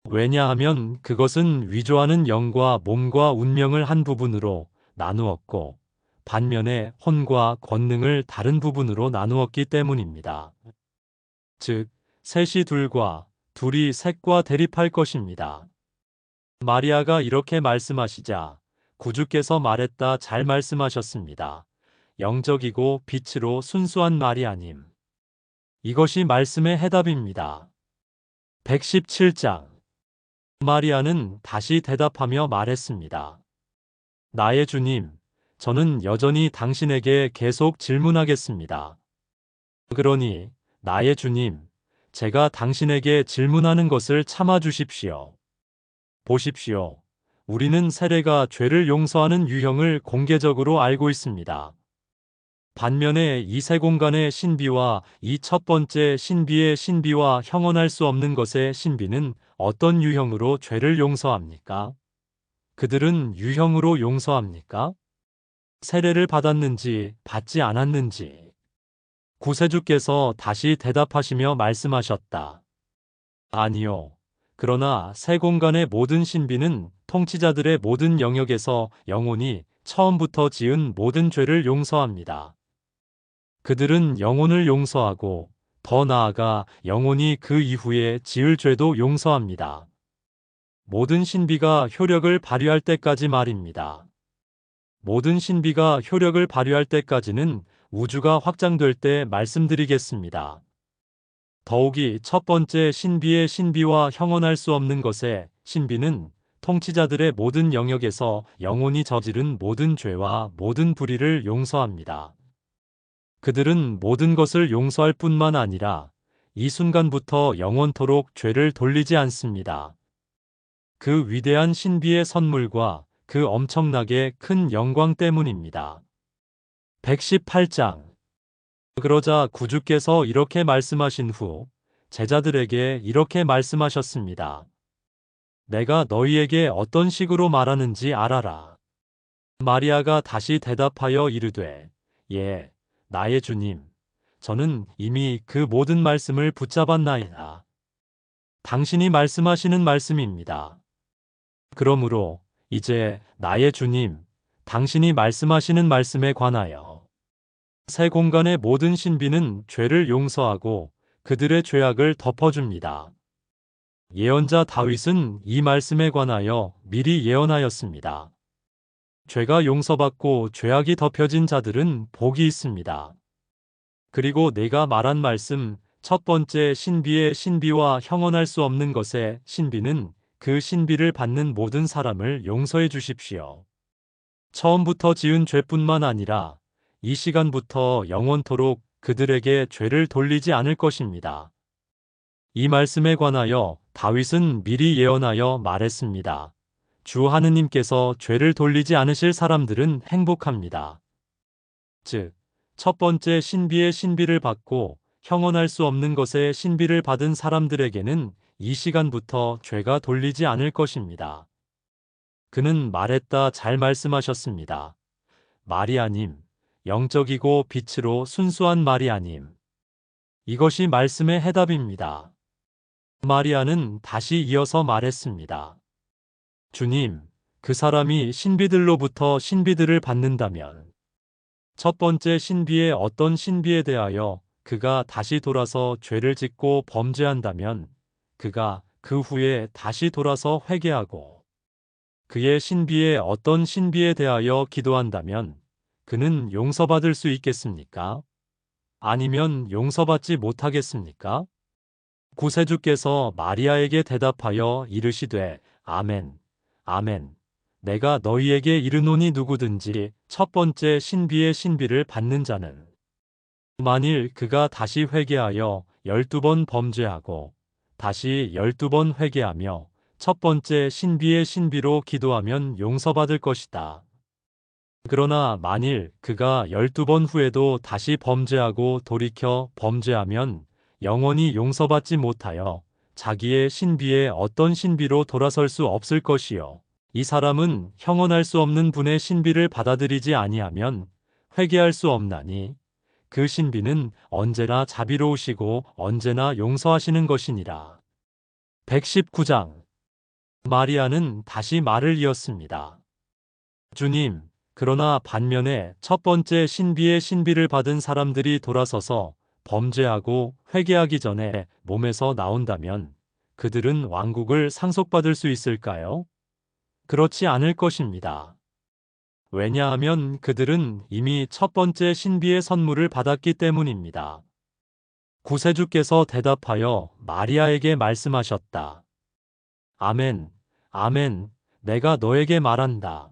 왜냐하면 그것은 위조하는 영과 몸과 운명을 한 부분으로 나누었고, 반면에 혼과 권능을 다른 부분으로 나누었기 때문입니다. 즉, 셋이 둘과 둘이 셋과 대립할 것입니다. 마리아가 이렇게 말씀하시자 구주께서 말했다 잘 말씀하셨습니다. 영적이고 빛으로 순수한 마리아님. 이것이 말씀의 해답입니다. 117장. 마리아는 다시 대답하며 말했습니다. 나의 주님, 저는 여전히 당신에게 계속 질문하겠습니다. 그러니, 나의 주님, 제가 당신에게 질문하는 것을 참아 주십시오. 보십시오. 우리는 세례가 죄를 용서하는 유형을 공개적으로 알고 있습니다. 반면에 이 세 공간의 신비와 이 첫 번째 신비의 신비와 형언할 수 없는 것의 신비는 어떤 유형으로 죄를 용서합니까? 그들은 유형으로 용서합니까? 세례를 받았는지 받지 않았는지. 구세주께서 다시 대답하시며 말씀하셨다. 아니요. 그러나 세 공간의 모든 신비는 통치자들의 모든 영역에서 영혼이 처음부터 지은 모든 죄를 용서합니다. 그들은 영혼을 용서하고 더 나아가 영혼이 그 이후에 지을 죄도 용서합니다. 모든 신비가 효력을 발휘할 때까지 말입니다. 모든 신비가 효력을 발휘할 때까지는 우주가 확장될 때 말씀드리겠습니다. 더욱이 첫 번째 신비의 신비와 형언할 수 없는 것의 신비는 통치자들의 모든 영역에서 영혼이 저지른 모든 죄와 모든 불의를 용서합니다. 그들은 모든 것을 용서할 뿐만 아니라 이 순간부터 영원토록 죄를 돌리지 않습니다. 그 위대한 신비의 선물과 그 엄청나게 큰 영광 때문입니다. 118장. 그러자 구주께서 이렇게 말씀하신 후 제자들에게 이렇게 말씀하셨습니다. 내가 너희에게 어떤 식으로 말하는지 알아라. 마리아가 다시 대답하여 이르되, 예, 나의 주님, 저는 이미 그 모든 말씀을 붙잡았나이다. 당신이 말씀하시는 말씀입니다. 그러므로 이제 나의 주님, 당신이 말씀하시는 말씀에 관하여 새 공간의 모든 신비는 죄를 용서하고 그들의 죄악을 덮어줍니다. 예언자 다윗은 이 말씀에 관하여 미리 예언하였습니다. 죄가 용서받고 죄악이 덮여진 자들은 복이 있습니다. 그리고 내가 말한 말씀, 첫 번째 신비의 신비와 형언할 수 없는 것의 신비는 그 신비를 받는 모든 사람을 용서해 주십시오. 처음부터 지은 죄뿐만 아니라 이 시간부터 영원토록 그들에게 죄를 돌리지 않을 것입니다. 이 말씀에 관하여 다윗은 미리 예언하여 말했습니다. 주 하느님께서 죄를 돌리지 않으실 사람들은 행복합니다. 즉, 첫 번째 신비의 신비를 받고 형언할 수 없는 것의 신비를 받은 사람들에게는 이 시간부터 죄가 돌리지 않을 것입니다. 그는 말했다 잘 말씀하셨습니다. 마리아님, 영적이고 빛으로 순수한 마리아님. 이것이 말씀의 해답입니다. 마리아는 다시 이어서 말했습니다. 주님, 그 사람이 신비들로부터 신비들을 받는다면 첫 번째 신비의 어떤 신비에 대하여 그가 다시 돌아서 죄를 짓고 범죄한다면 그가 그 후에 다시 돌아서 회개하고 그의 신비의 어떤 신비에 대하여 기도한다면 그는 용서받을 수 있겠습니까? 아니면 용서받지 못하겠습니까? 구세주께서 마리아에게 대답하여 이르시되 아멘, 아멘. 내가 너희에게 이르노니 누구든지 첫 번째 신비의 신비를 받는 자는 만일 그가 다시 회개하여 12번 범죄하고 다시 12번 회개하며 첫 번째 신비의 신비로 기도하면 용서받을 것이다. 그러나 만일 그가 12번 후에도 다시 범죄하고 돌이켜 범죄하면 영원히 용서받지 못하여 자기의 신비에 어떤 신비로 돌아설 수 없을 것이요. 이 사람은 형언할 수 없는 분의 신비를 받아들이지 아니하면 회개할 수 없나니 그 신비는 언제나 자비로우시고 언제나 용서하시는 것이니라. 119장. 마리아는 다시 말을 이었습니다. 주님, 그러나 반면에 첫 번째 신비의 신비를 받은 사람들이 돌아서서 범죄하고 회개하기 전에 몸에서 나온다면 그들은 왕국을 상속받을 수 있을까요? 그렇지 않을 것입니다. 왜냐하면 그들은 이미 첫 번째 신비의 선물을 받았기 때문입니다. 구세주께서 대답하여 마리아에게 말씀하셨다. 아멘, 아멘, 내가 너에게 말한다.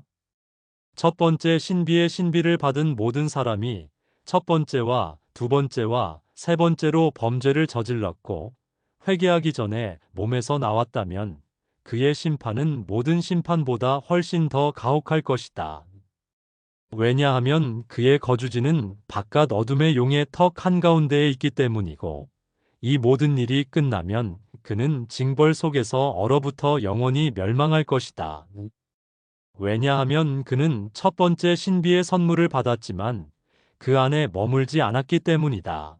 첫 번째 신비의 신비를 받은 모든 사람이 첫 번째와 두 번째와 세 번째로 범죄를 저질렀고 회개하기 전에 몸에서 나왔다면 그의 심판은 모든 심판보다 훨씬 더 가혹할 것이다. 왜냐하면 그의 거주지는 바깥 어둠의 용의 턱 한가운데에 있기 때문이고 이 모든 일이 끝나면 그는 징벌 속에서 얼어붙어 영원히 멸망할 것이다. 왜냐하면 그는 첫 번째 신비의 선물을 받았지만 그 안에 머물지 않았기 때문이다.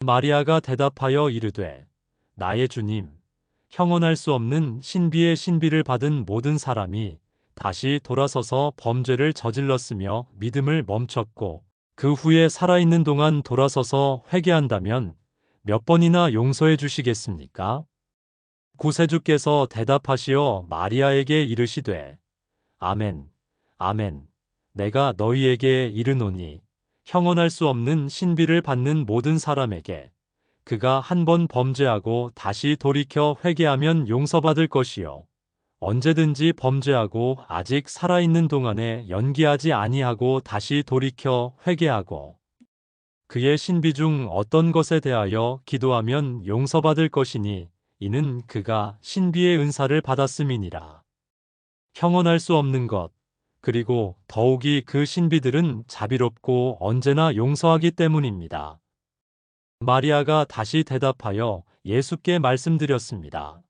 마리아가 대답하여 이르되, 나의 주님, 형언할 수 없는 신비의 신비를 받은 모든 사람이 다시 돌아서서 범죄를 저질렀으며 믿음을 멈췄고 그 후에 살아있는 동안 돌아서서 회개한다면 몇 번이나 용서해 주시겠습니까? 구세주께서 대답하시어 마리아에게 이르시되, 아멘, 아멘. 내가 너희에게 이르노니 형언할 수 없는 신비를 받는 모든 사람에게 그가 한 번 범죄하고 다시 돌이켜 회개하면 용서받을 것이요. 언제든지 범죄하고 아직 살아있는 동안에 연기하지 아니하고 다시 돌이켜 회개하고 그의 신비 중 어떤 것에 대하여 기도하면 용서받을 것이니 이는 그가 신비의 은사를 받았음이니라. 형언할 수 없는 것, 그리고 더욱이 그 신비들은 자비롭고 언제나 용서하기 때문입니다. 마리아가 다시 대답하여 예수께 말씀드렸습니다.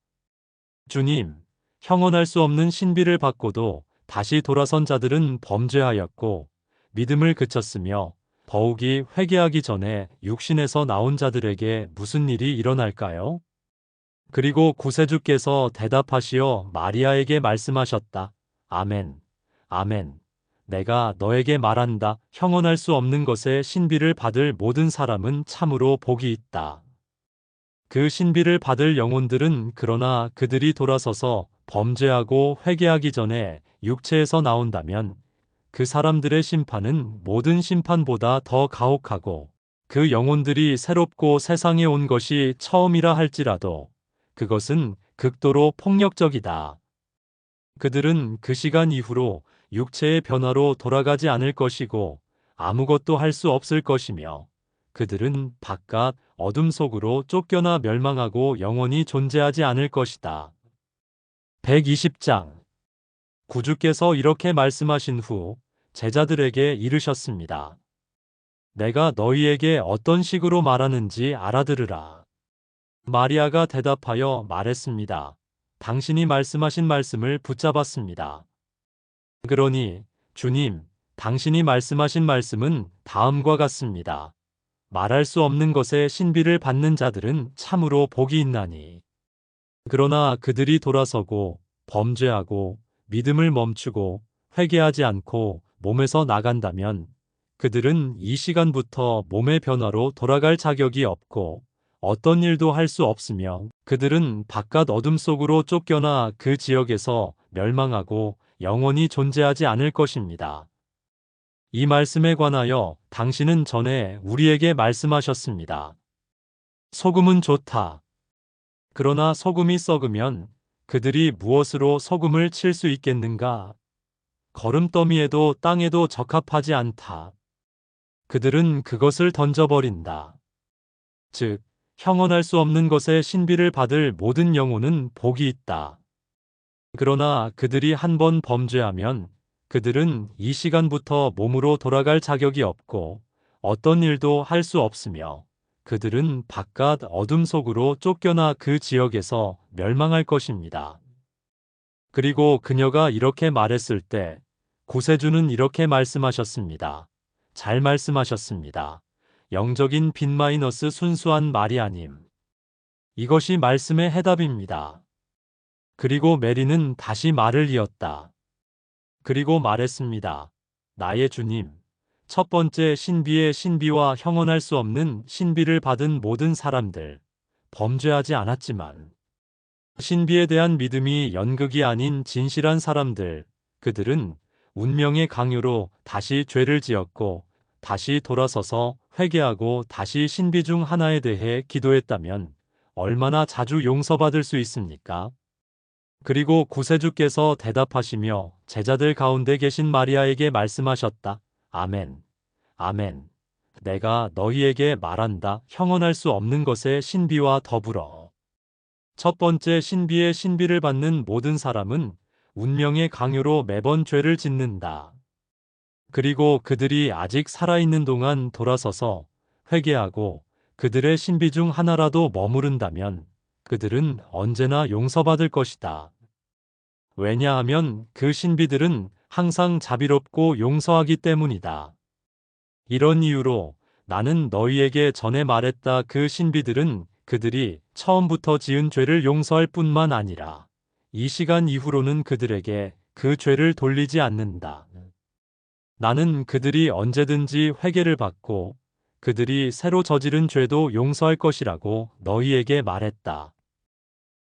주님, 형언할 수 없는 신비를 받고도 다시 돌아선 자들은 범죄하였고 믿음을 그쳤으며 더욱이 회개하기 전에 육신에서 나온 자들에게 무슨 일이 일어날까요? 그리고 구세주께서 대답하시어 마리아에게 말씀하셨다. 아멘, 아멘. 내가 너에게 말한다. 형언할 수 없는 것에 신비를 받을 모든 사람은 참으로 복이 있다. 그 신비를 받을 영혼들은 그러나 그들이 돌아서서 범죄하고 회개하기 전에 육체에서 나온다면 그 사람들의 심판은 모든 심판보다 더 가혹하고 그 영혼들이 새롭고 세상에 온 것이 처음이라 할지라도 그것은 극도로 폭력적이다. 그들은 그 시간 이후로 육체의 변화로 돌아가지 않을 것이고 아무것도 할 수 없을 것이며 그들은 바깥 어둠 속으로 쫓겨나 멸망하고 영원히 존재하지 않을 것이다. 120장. 구주께서 이렇게 말씀하신 후 제자들에게 이르셨습니다. 내가 너희에게 어떤 식으로 말하는지 알아들으라. 마리아가 대답하여 말했습니다. 당신이 말씀하신 말씀을 붙잡았습니다. 그러니 주님, 당신이 말씀하신 말씀은 다음과 같습니다. 말할 수 없는 것에 신비를 받는 자들은 참으로 복이 있나니. 그러나 그들이 돌아서고 범죄하고 믿음을 멈추고 회개하지 않고 몸에서 나간다면 그들은 이 시간부터 몸의 변화로 돌아갈 자격이 없고 어떤 일도 할 수 없으며 그들은 바깥 어둠 속으로 쫓겨나 그 지역에서 멸망하고 영원히 존재하지 않을 것입니다. 이 말씀에 관하여 당신은 전에 우리에게 말씀하셨습니다. 소금은 좋다. 그러나 소금이 썩으면 그들이 무엇으로 소금을 칠 수 있겠는가? 거름더미에도 땅에도 적합하지 않다. 그들은 그것을 던져버린다. 즉, 형언할 수 없는 것의 신비를 받을 모든 영혼은 복이 있다. 그러나 그들이 한 번 범죄하면 그들은 이 시간부터 몸으로 돌아갈 자격이 없고 어떤 일도 할 수 없으며 그들은 바깥 어둠 속으로 쫓겨나 그 지역에서 멸망할 것입니다. 그리고 그녀가 이렇게 말했을 때 구세주는 이렇게 말씀하셨습니다. 잘 말씀하셨습니다. 영적인 빈 순수한 마리아님. 이것이 말씀의 해답입니다. 그리고 메리는 다시 말을 이었다. 그리고 말했습니다. 나의 주님, 첫 번째 신비의 신비와 형언할 수 없는 신비를 받은 모든 사람들, 범죄하지 않았지만 신비에 대한 믿음이 연극이 아닌 진실한 사람들, 그들은 운명의 강요로 다시 죄를 지었고 다시 돌아서서 회개하고 다시 신비 중 하나에 대해 기도했다면 얼마나 자주 용서받을 수 있습니까? 그리고 구세주께서 대답하시며 제자들 가운데 계신 마리아에게 말씀하셨다. 아멘. 아멘. 내가 너희에게 말한다. 형언할 수 없는 것의 신비와 더불어. 첫 번째 신비의 신비를 받는 모든 사람은 운명의 강요로 매번 죄를 짓는다. 그리고 그들이 아직 살아있는 동안 돌아서서 회개하고 그들의 신비 중 하나라도 머무른다면 그들은 언제나 용서받을 것이다. 왜냐하면 그 신비들은 항상 자비롭고 용서하기 때문이다. 이런 이유로 나는 너희에게 전에 말했다. 그 신비들은 그들이 처음부터 지은 죄를 용서할 뿐만 아니라 이 시간 이후로는 그들에게 그 죄를 돌리지 않는다. 나는 그들이 언제든지 회개를 받고 그들이 새로 저지른 죄도 용서할 것이라고 너희에게 말했다.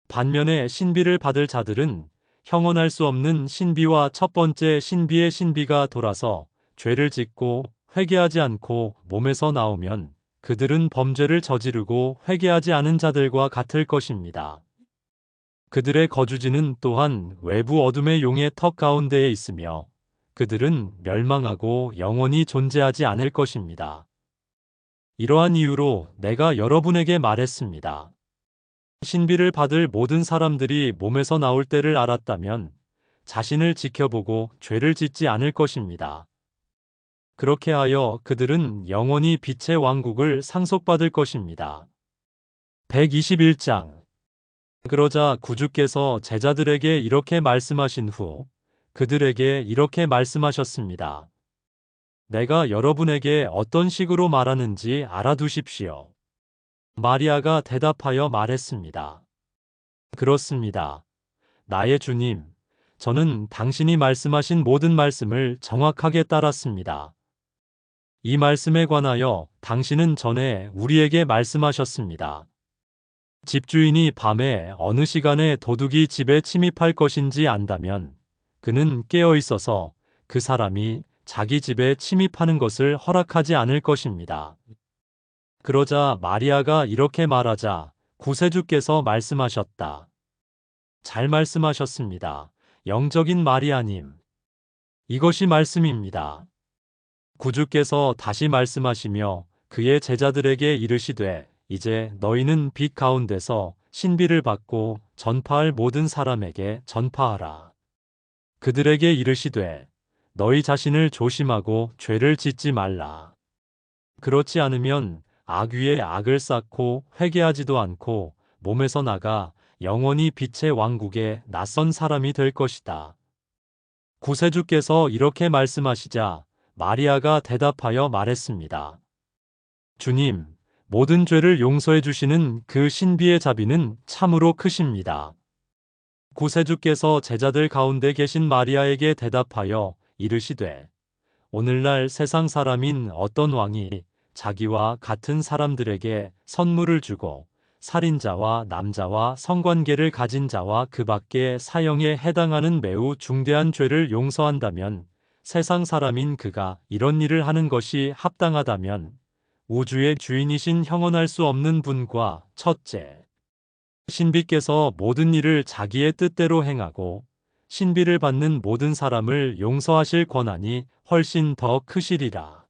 반면에 신비를 받을 자들은 형언할 수 없는 신비와 첫 번째 신비의 신비가 돌아서 죄를 짓고 회개하지 않고 몸에서 나오면 그들은 범죄를 저지르고 회개하지 않은 자들과 같을 것입니다. 그들의 거주지는 또한 외부 어둠의 용의 턱 가운데에 있으며 그들은 멸망하고 영원히 존재하지 않을 것입니다. 이러한 이유로 내가 여러분에게 말했습니다. 신비를 받을 모든 사람들이 몸에서 나올 때를 알았다면 자신을 지켜보고 죄를 짓지 않을 것입니다. 그렇게 하여 그들은 영원히 빛의 왕국을 상속받을 것입니다. 121장. 그러자 구주께서 제자들에게 이렇게 말씀하신 후 그들에게 이렇게 말씀하셨습니다. 내가 여러분에게 어떤 식으로 말하는지 알아두십시오. 마리아가 대답하여 말했습니다. 그렇습니다. 나의 주님, 저는 당신이 말씀하신 모든 말씀을 정확하게 따랐습니다. 이 말씀에 관하여 당신은 전에 우리에게 말씀하셨습니다. 집주인이 밤에 어느 시간에 도둑이 집에 침입할 것인지 안다면 그는 깨어 있어서 그 사람이 자기 집에 침입하는 것을 허락하지 않을 것입니다. 그러자 마리아가 이렇게 말하자 구세주께서 말씀하셨다. 잘 말씀하셨습니다. 영적인 마리아님. 이것이 말씀입니다. 구주께서 다시 말씀하시며 그의 제자들에게 이르시되 이제 너희는 빛 가운데서 신비를 받고 전파할 모든 사람에게 전파하라. 그들에게 이르시되 너희 자신을 조심하고 죄를 짓지 말라. 그렇지 않으면 악 위에 악을 쌓고 회개하지도 않고 몸에서 나가 영원히 빛의 왕국에 낯선 사람이 될 것이다. 구세주께서 이렇게 말씀하시자 마리아가 대답하여 말했습니다. 주님, 모든 죄를 용서해 주시는 그 신비의 자비는 참으로 크십니다. 구세주께서 제자들 가운데 계신 마리아에게 대답하여 이르시되 오늘날 세상 사람인 어떤 왕이 자기와 같은 사람들에게 선물을 주고 살인자와 남자와 성관계를 가진 자와 그 밖의 사형에 해당하는 매우 중대한 죄를 용서한다면 세상 사람인 그가 이런 일을 하는 것이 합당하다면 우주의 주인이신 형언할 수 없는 분과 첫째, 신비께서 모든 일을 자기의 뜻대로 행하고 신비를 받는 모든 사람을 용서하실 권한이 훨씬 더 크시리라.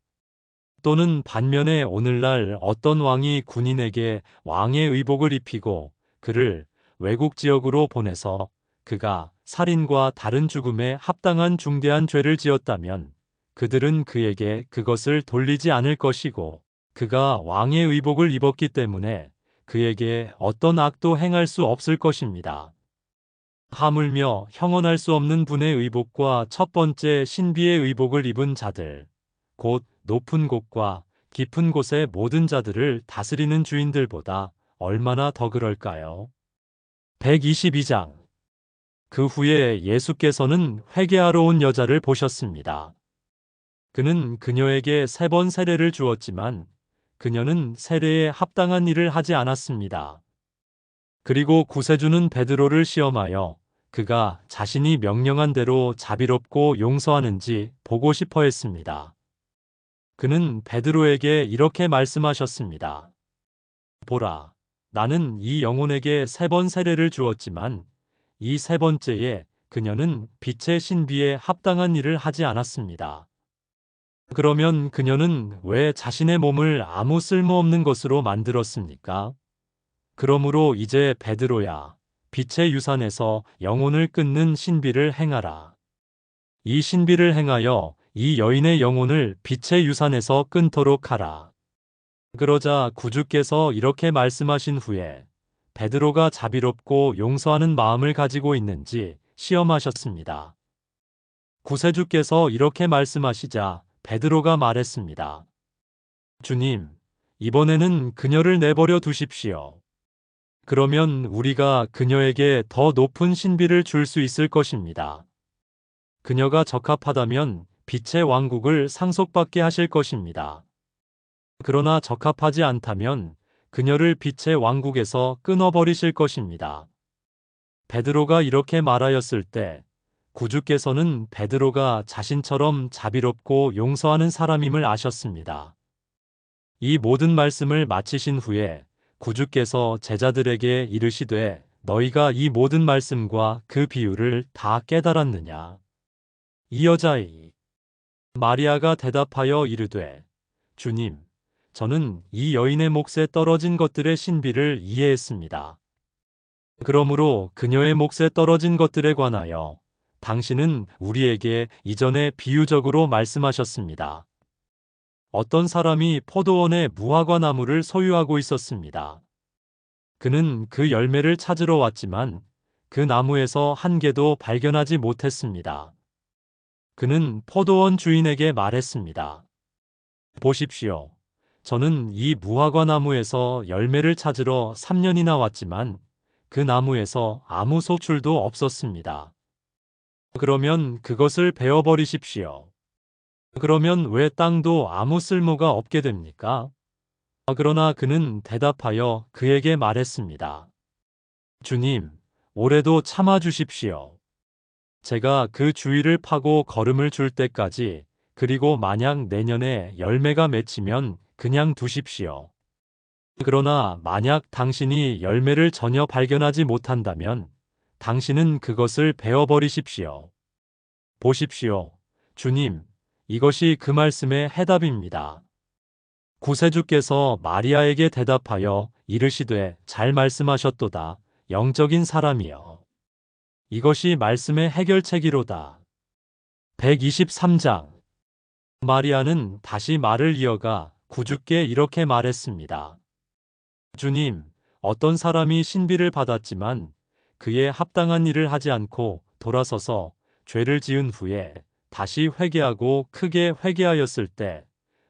또는 반면에 오늘날 어떤 왕이 군인에게 왕의 의복을 입히고 그를 외국 지역으로 보내서 그가 살인과 다른 죽음에 합당한 중대한 죄를 지었다면 그들은 그에게 그것을 돌리지 않을 것이고 그가 왕의 의복을 입었기 때문에 그에게 어떤 악도 행할 수 없을 것입니다. 하물며 형언할 수 없는 분의 의복과 첫 번째 신비의 의복을 입은 자들, 곧 높은 곳과 깊은 곳의 모든 자들을 다스리는 주인들보다 얼마나 더 그럴까요? 122장. 그 후에 예수께서는 회개하러 온 여자를 보셨습니다. 그는 그녀에게 3번 세례를 주었지만 그녀는 세례에 합당한 일을 하지 않았습니다. 그리고 구세주는 베드로를 시험하여 그가 자신이 명령한 대로 자비롭고 용서하는지 보고 싶어 했습니다. 그는 베드로에게 이렇게 말씀하셨습니다. 보라, 나는 이 영혼에게 3번 세례를 주었지만 이 3번째에 그녀는 빛의 신비에 합당한 일을 하지 않았습니다. 그러면 그녀는 왜 자신의 몸을 아무 쓸모없는 것으로 만들었습니까? 그러므로 이제 베드로야, 빛의 유산에서 영혼을 끊는 신비를 행하라. 이 신비를 행하여 이 여인의 영혼을 빛의 유산에서 끊도록 하라. 그러자 구주께서 이렇게 말씀하신 후에 베드로가 자비롭고 용서하는 마음을 가지고 있는지 시험하셨습니다. 구세주께서 이렇게 말씀하시자 베드로가 말했습니다. 주님, 이번에는 그녀를 내버려 두십시오. 그러면 우리가 그녀에게 더 높은 신비를 줄 수 있을 것입니다. 그녀가 적합하다면 빛의 왕국을 상속받게 하실 것입니다. 그러나 적합하지 않다면 그녀를 빛의 왕국에서 끊어버리실 것입니다. 베드로가 이렇게 말하였을 때 구주께서는 베드로가 자신처럼 자비롭고 용서하는 사람임을 아셨습니다. 이 모든 말씀을 마치신 후에 구주께서 제자들에게 이르시되 너희가 이 모든 말씀과 그 비유를 다 깨달았느냐? 이 여자의 마리아가 대답하여 이르되 주님, 저는 이 여인의 몫에 떨어진 것들의 신비를 이해했습니다. 그러므로 그녀의 몫에 떨어진 것들에 관하여 당신은 우리에게 이전에 비유적으로 말씀하셨습니다. 어떤 사람이 포도원의 무화과 나무를 소유하고 있었습니다. 그는 그 열매를 찾으러 왔지만 그 나무에서 한 개도 발견하지 못했습니다. 그는 포도원 주인에게 말했습니다. 보십시오. 저는 이 무화과 나무에서 열매를 찾으러 3년이나 왔지만 그 나무에서 아무 소출도 없었습니다. 그러면 그것을 베어버리십시오. 그러면 왜 땅도 아무 쓸모가 없게 됩니까? 그러나 그는 대답하여 그에게 말했습니다. 주님, 올해도 참아 주십시오. 제가 그 주위를 파고 거름을 줄 때까지 그리고 만약 내년에 열매가 맺히면 그냥 두십시오. 그러나 만약 당신이 열매를 전혀 발견하지 못한다면 당신은 그것을 베어버리십시오. 보십시오. 주님, 이것이 그 말씀의 해답입니다. 구세주께서 마리아에게 대답하여 이르시되 잘 말씀하셨도다. 영적인 사람이여. 이것이 말씀의 해결책이로다. 123장. 마리아는 다시 말을 이어가 구주께 이렇게 말했습니다. 주님, 어떤 사람이 신비를 받았지만 그에 합당한 일을 하지 않고 돌아서서 죄를 지은 후에 다시 회개하고 크게 회개하였을 때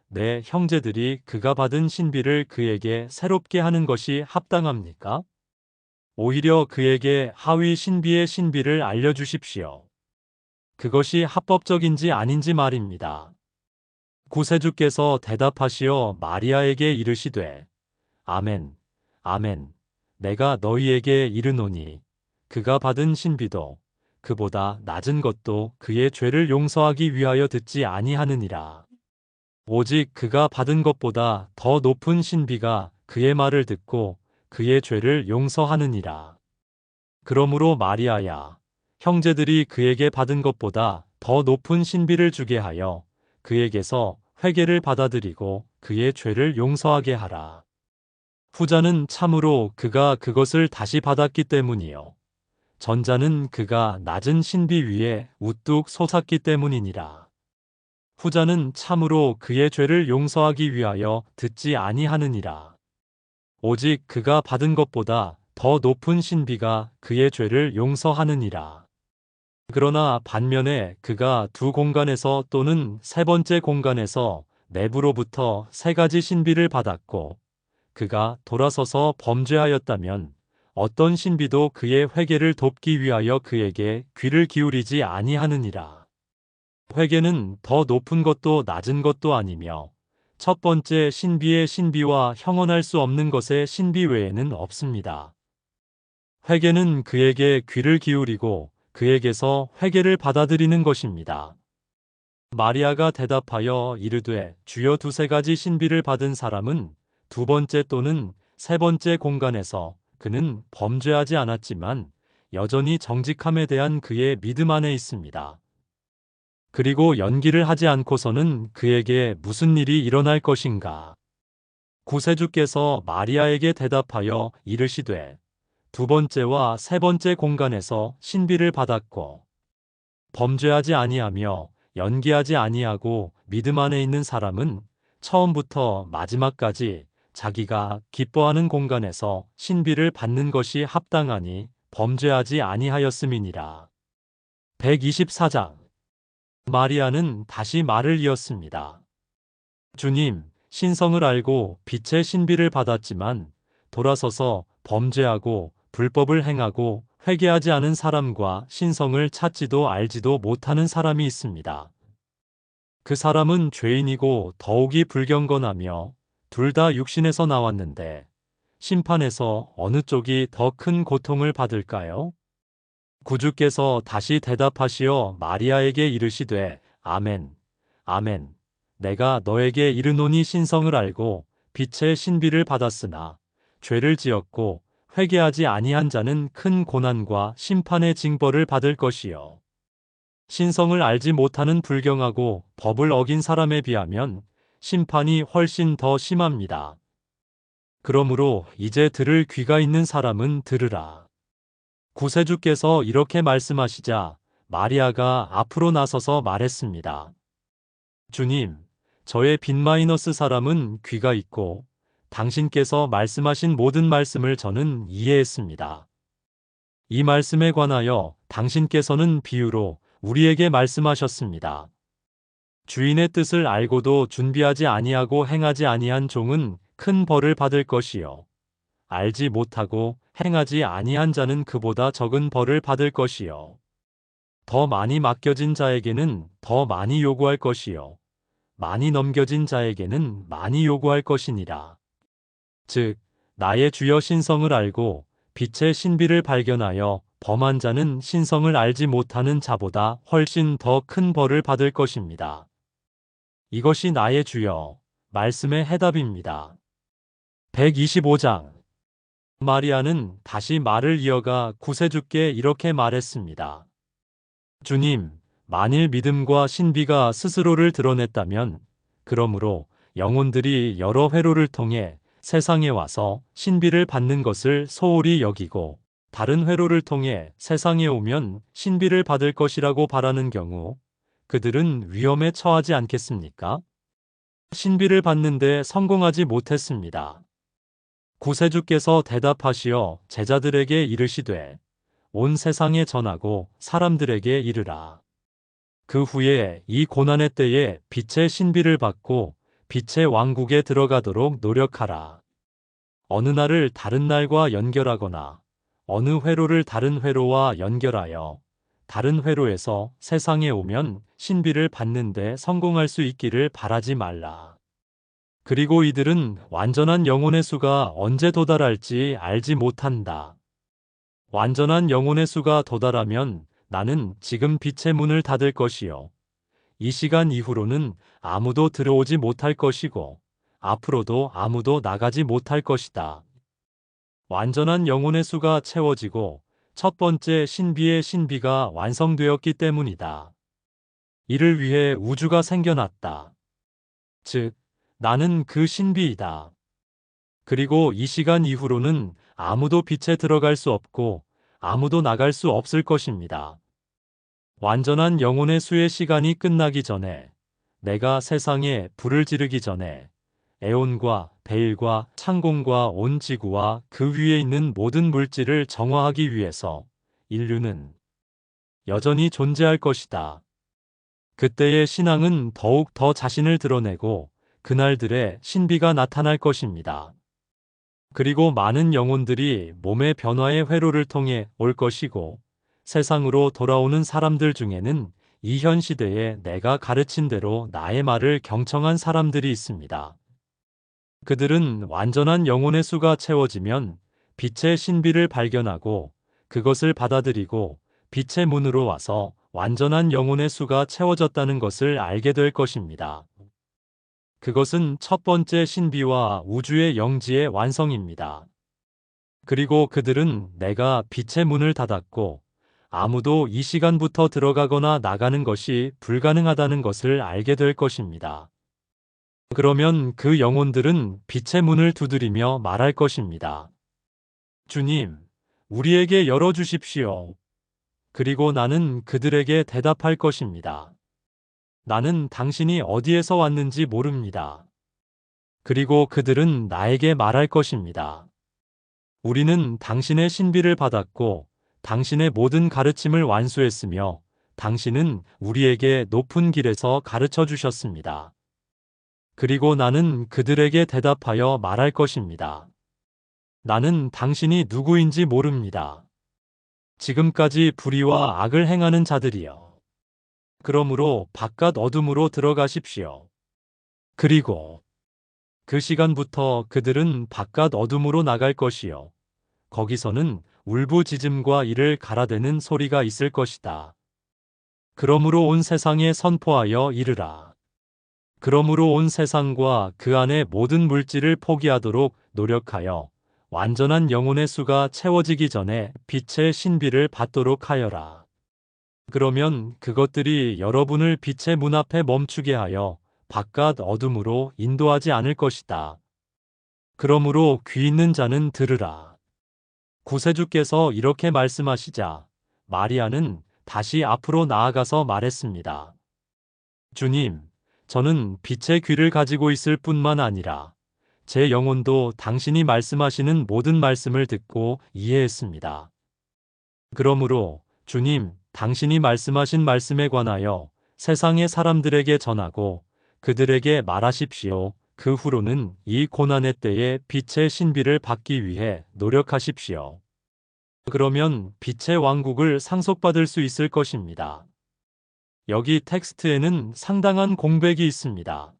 내 형제들이 그가 받은 신비를 그에게 새롭게 하는 것이 합당합니까? 오히려 그에게 하위 신비의 신비를 알려주십시오. 그것이 합법적인지 아닌지 말입니다. 구세주께서 대답하시어 마리아에게 이르시되 아멘, 아멘. 내가 너희에게 이르노니 그가 받은 신비도 그보다 낮은 것도 그의 죄를 용서하기 위하여 듣지 아니하느니라. 오직 그가 받은 것보다 더 높은 신비가 그의 말을 듣고 그의 죄를 용서하느니라. 그러므로 마리아야, 형제들이 그에게 받은 것보다 더 높은 신비를 주게 하여 그에게서 회개를 받아들이고 그의 죄를 용서하게 하라. 후자는 참으로 그가 그것을 다시 받았기 때문이요. 전자는 그가 낮은 신비 위에 우뚝 솟았기 때문이니라. 후자는 참으로 그의 죄를 용서하기 위하여 듣지 아니하느니라. 오직 그가 받은 것보다 더 높은 신비가 그의 죄를 용서하느니라. 그러나 반면에 그가 두 공간에서 또는 세 번째 공간에서 내부로부터 세 가지 신비를 받았고 그가 돌아서서 범죄하였다면 어떤 신비도 그의 회개를 돕기 위하여 그에게 귀를 기울이지 아니하느니라. 회개는 더 높은 것도 낮은 것도 아니며 첫 번째 신비의 신비와 형언할 수 없는 것의 신비 외에는 없습니다. 회개는 그에게 귀를 기울이고 그에게서 회개를 받아들이는 것입니다. 마리아가 대답하여 이르되 주여 두세 가지 신비를 받은 사람은 두 번째 또는 세 번째 공간에서 그는 범죄하지 않았지만 여전히 정직함에 대한 그의 믿음 안에 있습니다. 그리고 연기를 하지 않고서는 그에게 무슨 일이 일어날 것인가? 구세주께서 마리아에게 대답하여 이르시되 두 번째와 세 번째 공간에서 신비를 받았고 범죄하지 아니하며 연기하지 아니하고 믿음 안에 있는 사람은 처음부터 마지막까지 자기가 기뻐하는 공간에서 신비를 받는 것이 합당하니 범죄하지 아니하였음이니라. 124장. 마리아는 다시 말을 이었습니다. 주님, 신성을 알고 빛의 신비를 받았지만 돌아서서 범죄하고 불법을 행하고 회개하지 않은 사람과 신성을 찾지도 알지도 못하는 사람이 있습니다. 그 사람은 죄인이고 더욱이 불경건하며 둘 다 육신에서 나왔는데 심판에서 어느 쪽이 더 큰 고통을 받을까요? 구주께서 다시 대답하시어 마리아에게 이르시되 아멘, 아멘. 내가 너에게 이르노니 신성을 알고 빛의 신비를 받았으나 죄를 지었고 회개하지 아니한 자는 큰 고난과 심판의 징벌을 받을 것이요. 신성을 알지 못하는 불경하고 법을 어긴 사람에 비하면 심판이 훨씬 더 심합니다. 그러므로 이제 들을 귀가 있는 사람은 들으라. 구세주께서 이렇게 말씀하시자 마리아가 앞으로 나서서 말했습니다. 주님, 저의 빈- 사람은 귀가 있고 당신께서 말씀하신 모든 말씀을 저는 이해했습니다. 이 말씀에 관하여 당신께서는 비유로 우리에게 말씀하셨습니다. 주인의 뜻을 알고도 준비하지 아니하고 행하지 아니한 종은 큰 벌을 받을 것이요. 알지 못하고 행하지 아니한 자는 그보다 적은 벌을 받을 것이요. 더 많이 맡겨진 자에게는 더 많이 요구할 것이요. 많이 넘겨진 자에게는 많이 요구할 것이니라. 즉, 나의 주여 신성을 알고 빛의 신비를 발견하여 범한 자는 신성을 알지 못하는 자보다 훨씬 더 큰 벌을 받을 것입니다. 이것이 나의 주여, 말씀의 해답입니다. 125장. 마리아는 다시 말을 이어가 구세주께 이렇게 말했습니다. 주님, 만일 믿음과 신비가 스스로를 드러냈다면, 그러므로 영혼들이 여러 회로를 통해 세상에 와서 신비를 받는 것을 소홀히 여기고, 다른 회로를 통해 세상에 오면 신비를 받을 것이라고 바라는 경우, 그들은 위험에 처하지 않겠습니까? 신비를 받는데 성공하지 못했습니다. 구세주께서 대답하시어 제자들에게 이르시되 온 세상에 전하고 사람들에게 이르라. 그 후에 이 고난의 때에 빛의 신비를 받고 빛의 왕국에 들어가도록 노력하라. 어느 날을 다른 날과 연결하거나 어느 회로를 다른 회로와 연결하여 다른 회로에서 세상에 오면 신비를 받는데 성공할 수 있기를 바라지 말라. 그리고 이들은 완전한 영혼의 수가 언제 도달할지 알지 못한다. 완전한 영혼의 수가 도달하면 나는 지금 빛의 문을 닫을 것이요. 이 시간 이후로는 아무도 들어오지 못할 것이고 앞으로도 아무도 나가지 못할 것이다. 완전한 영혼의 수가 채워지고 첫 번째 신비의 신비가 완성되었기 때문이다. 이를 위해 우주가 생겨났다. 즉, 나는 그 신비이다. 그리고 이 시간 이후로는 아무도 빛에 들어갈 수 없고 아무도 나갈 수 없을 것입니다. 완전한 영혼의 수의 시간이 끝나기 전에, 내가 세상에 불을 지르기 전에 에온과 베일과 창공과 온 지구와 그 위에 있는 모든 물질을 정화하기 위해서 인류는 여전히 존재할 것이다. 그때의 신앙은 더욱 더 자신을 드러내고 그날들의 신비가 나타날 것입니다. 그리고 많은 영혼들이 몸의 변화의 회로를 통해 올 것이고, 세상으로 돌아오는 사람들 중에는 이 현 시대에 내가 가르친 대로 나의 말을 경청한 사람들이 있습니다. 그들은 완전한 영혼의 수가 채워지면 빛의 신비를 발견하고 그것을 받아들이고 빛의 문으로 와서 완전한 영혼의 수가 채워졌다는 것을 알게 될 것입니다. 그것은 첫 번째 신비와 우주의 영지의 완성입니다. 그리고 그들은 내가 빛의 문을 닫았고 아무도 이 시간부터 들어가거나 나가는 것이 불가능하다는 것을 알게 될 것입니다. 그러면 그 영혼들은 빛의 문을 두드리며 말할 것입니다. 주님, 우리에게 열어주십시오. 그리고 나는 그들에게 대답할 것입니다. 나는 당신이 어디에서 왔는지 모릅니다. 그리고 그들은 나에게 말할 것입니다. 우리는 당신의 신비를 받았고 당신의 모든 가르침을 완수했으며 당신은 우리에게 높은 길에서 가르쳐 주셨습니다. 그리고 나는 그들에게 대답하여 말할 것입니다. 나는 당신이 누구인지 모릅니다. 지금까지 불의와 악을 행하는 자들이여. 그러므로 바깥 어둠으로 들어가십시오. 그리고 그 시간부터 그들은 바깥 어둠으로 나갈 것이요. 거기서는 울부짖음과 이를 갈아대는 소리가 있을 것이다. 그러므로 온 세상에 선포하여 이르라. 그러므로 온 세상과 그 안의 모든 물질을 포기하도록 노력하여 완전한 영혼의 수가 채워지기 전에 빛의 신비를 받도록 하여라. 그러면 그것들이 여러분을 빛의 문 앞에 멈추게 하여 바깥 어둠으로 인도하지 않을 것이다. 그러므로 귀 있는 자는 들으라. 구세주께서 이렇게 말씀하시자 마리아는 다시 앞으로 나아가서 말했습니다. 주님, 저는 빛의 귀를 가지고 있을 뿐만 아니라 제 영혼도 당신이 말씀하시는 모든 말씀을 듣고 이해했습니다. 그러므로 주님, 당신이 말씀하신 말씀에 관하여 세상의 사람들에게 전하고 그들에게 말하십시오. 그 후로는 이 고난의 때에 빛의 신비를 받기 위해 노력하십시오. 그러면 빛의 왕국을 상속받을 수 있을 것입니다. 여기 텍스트에는 상당한 공백이 있습니다.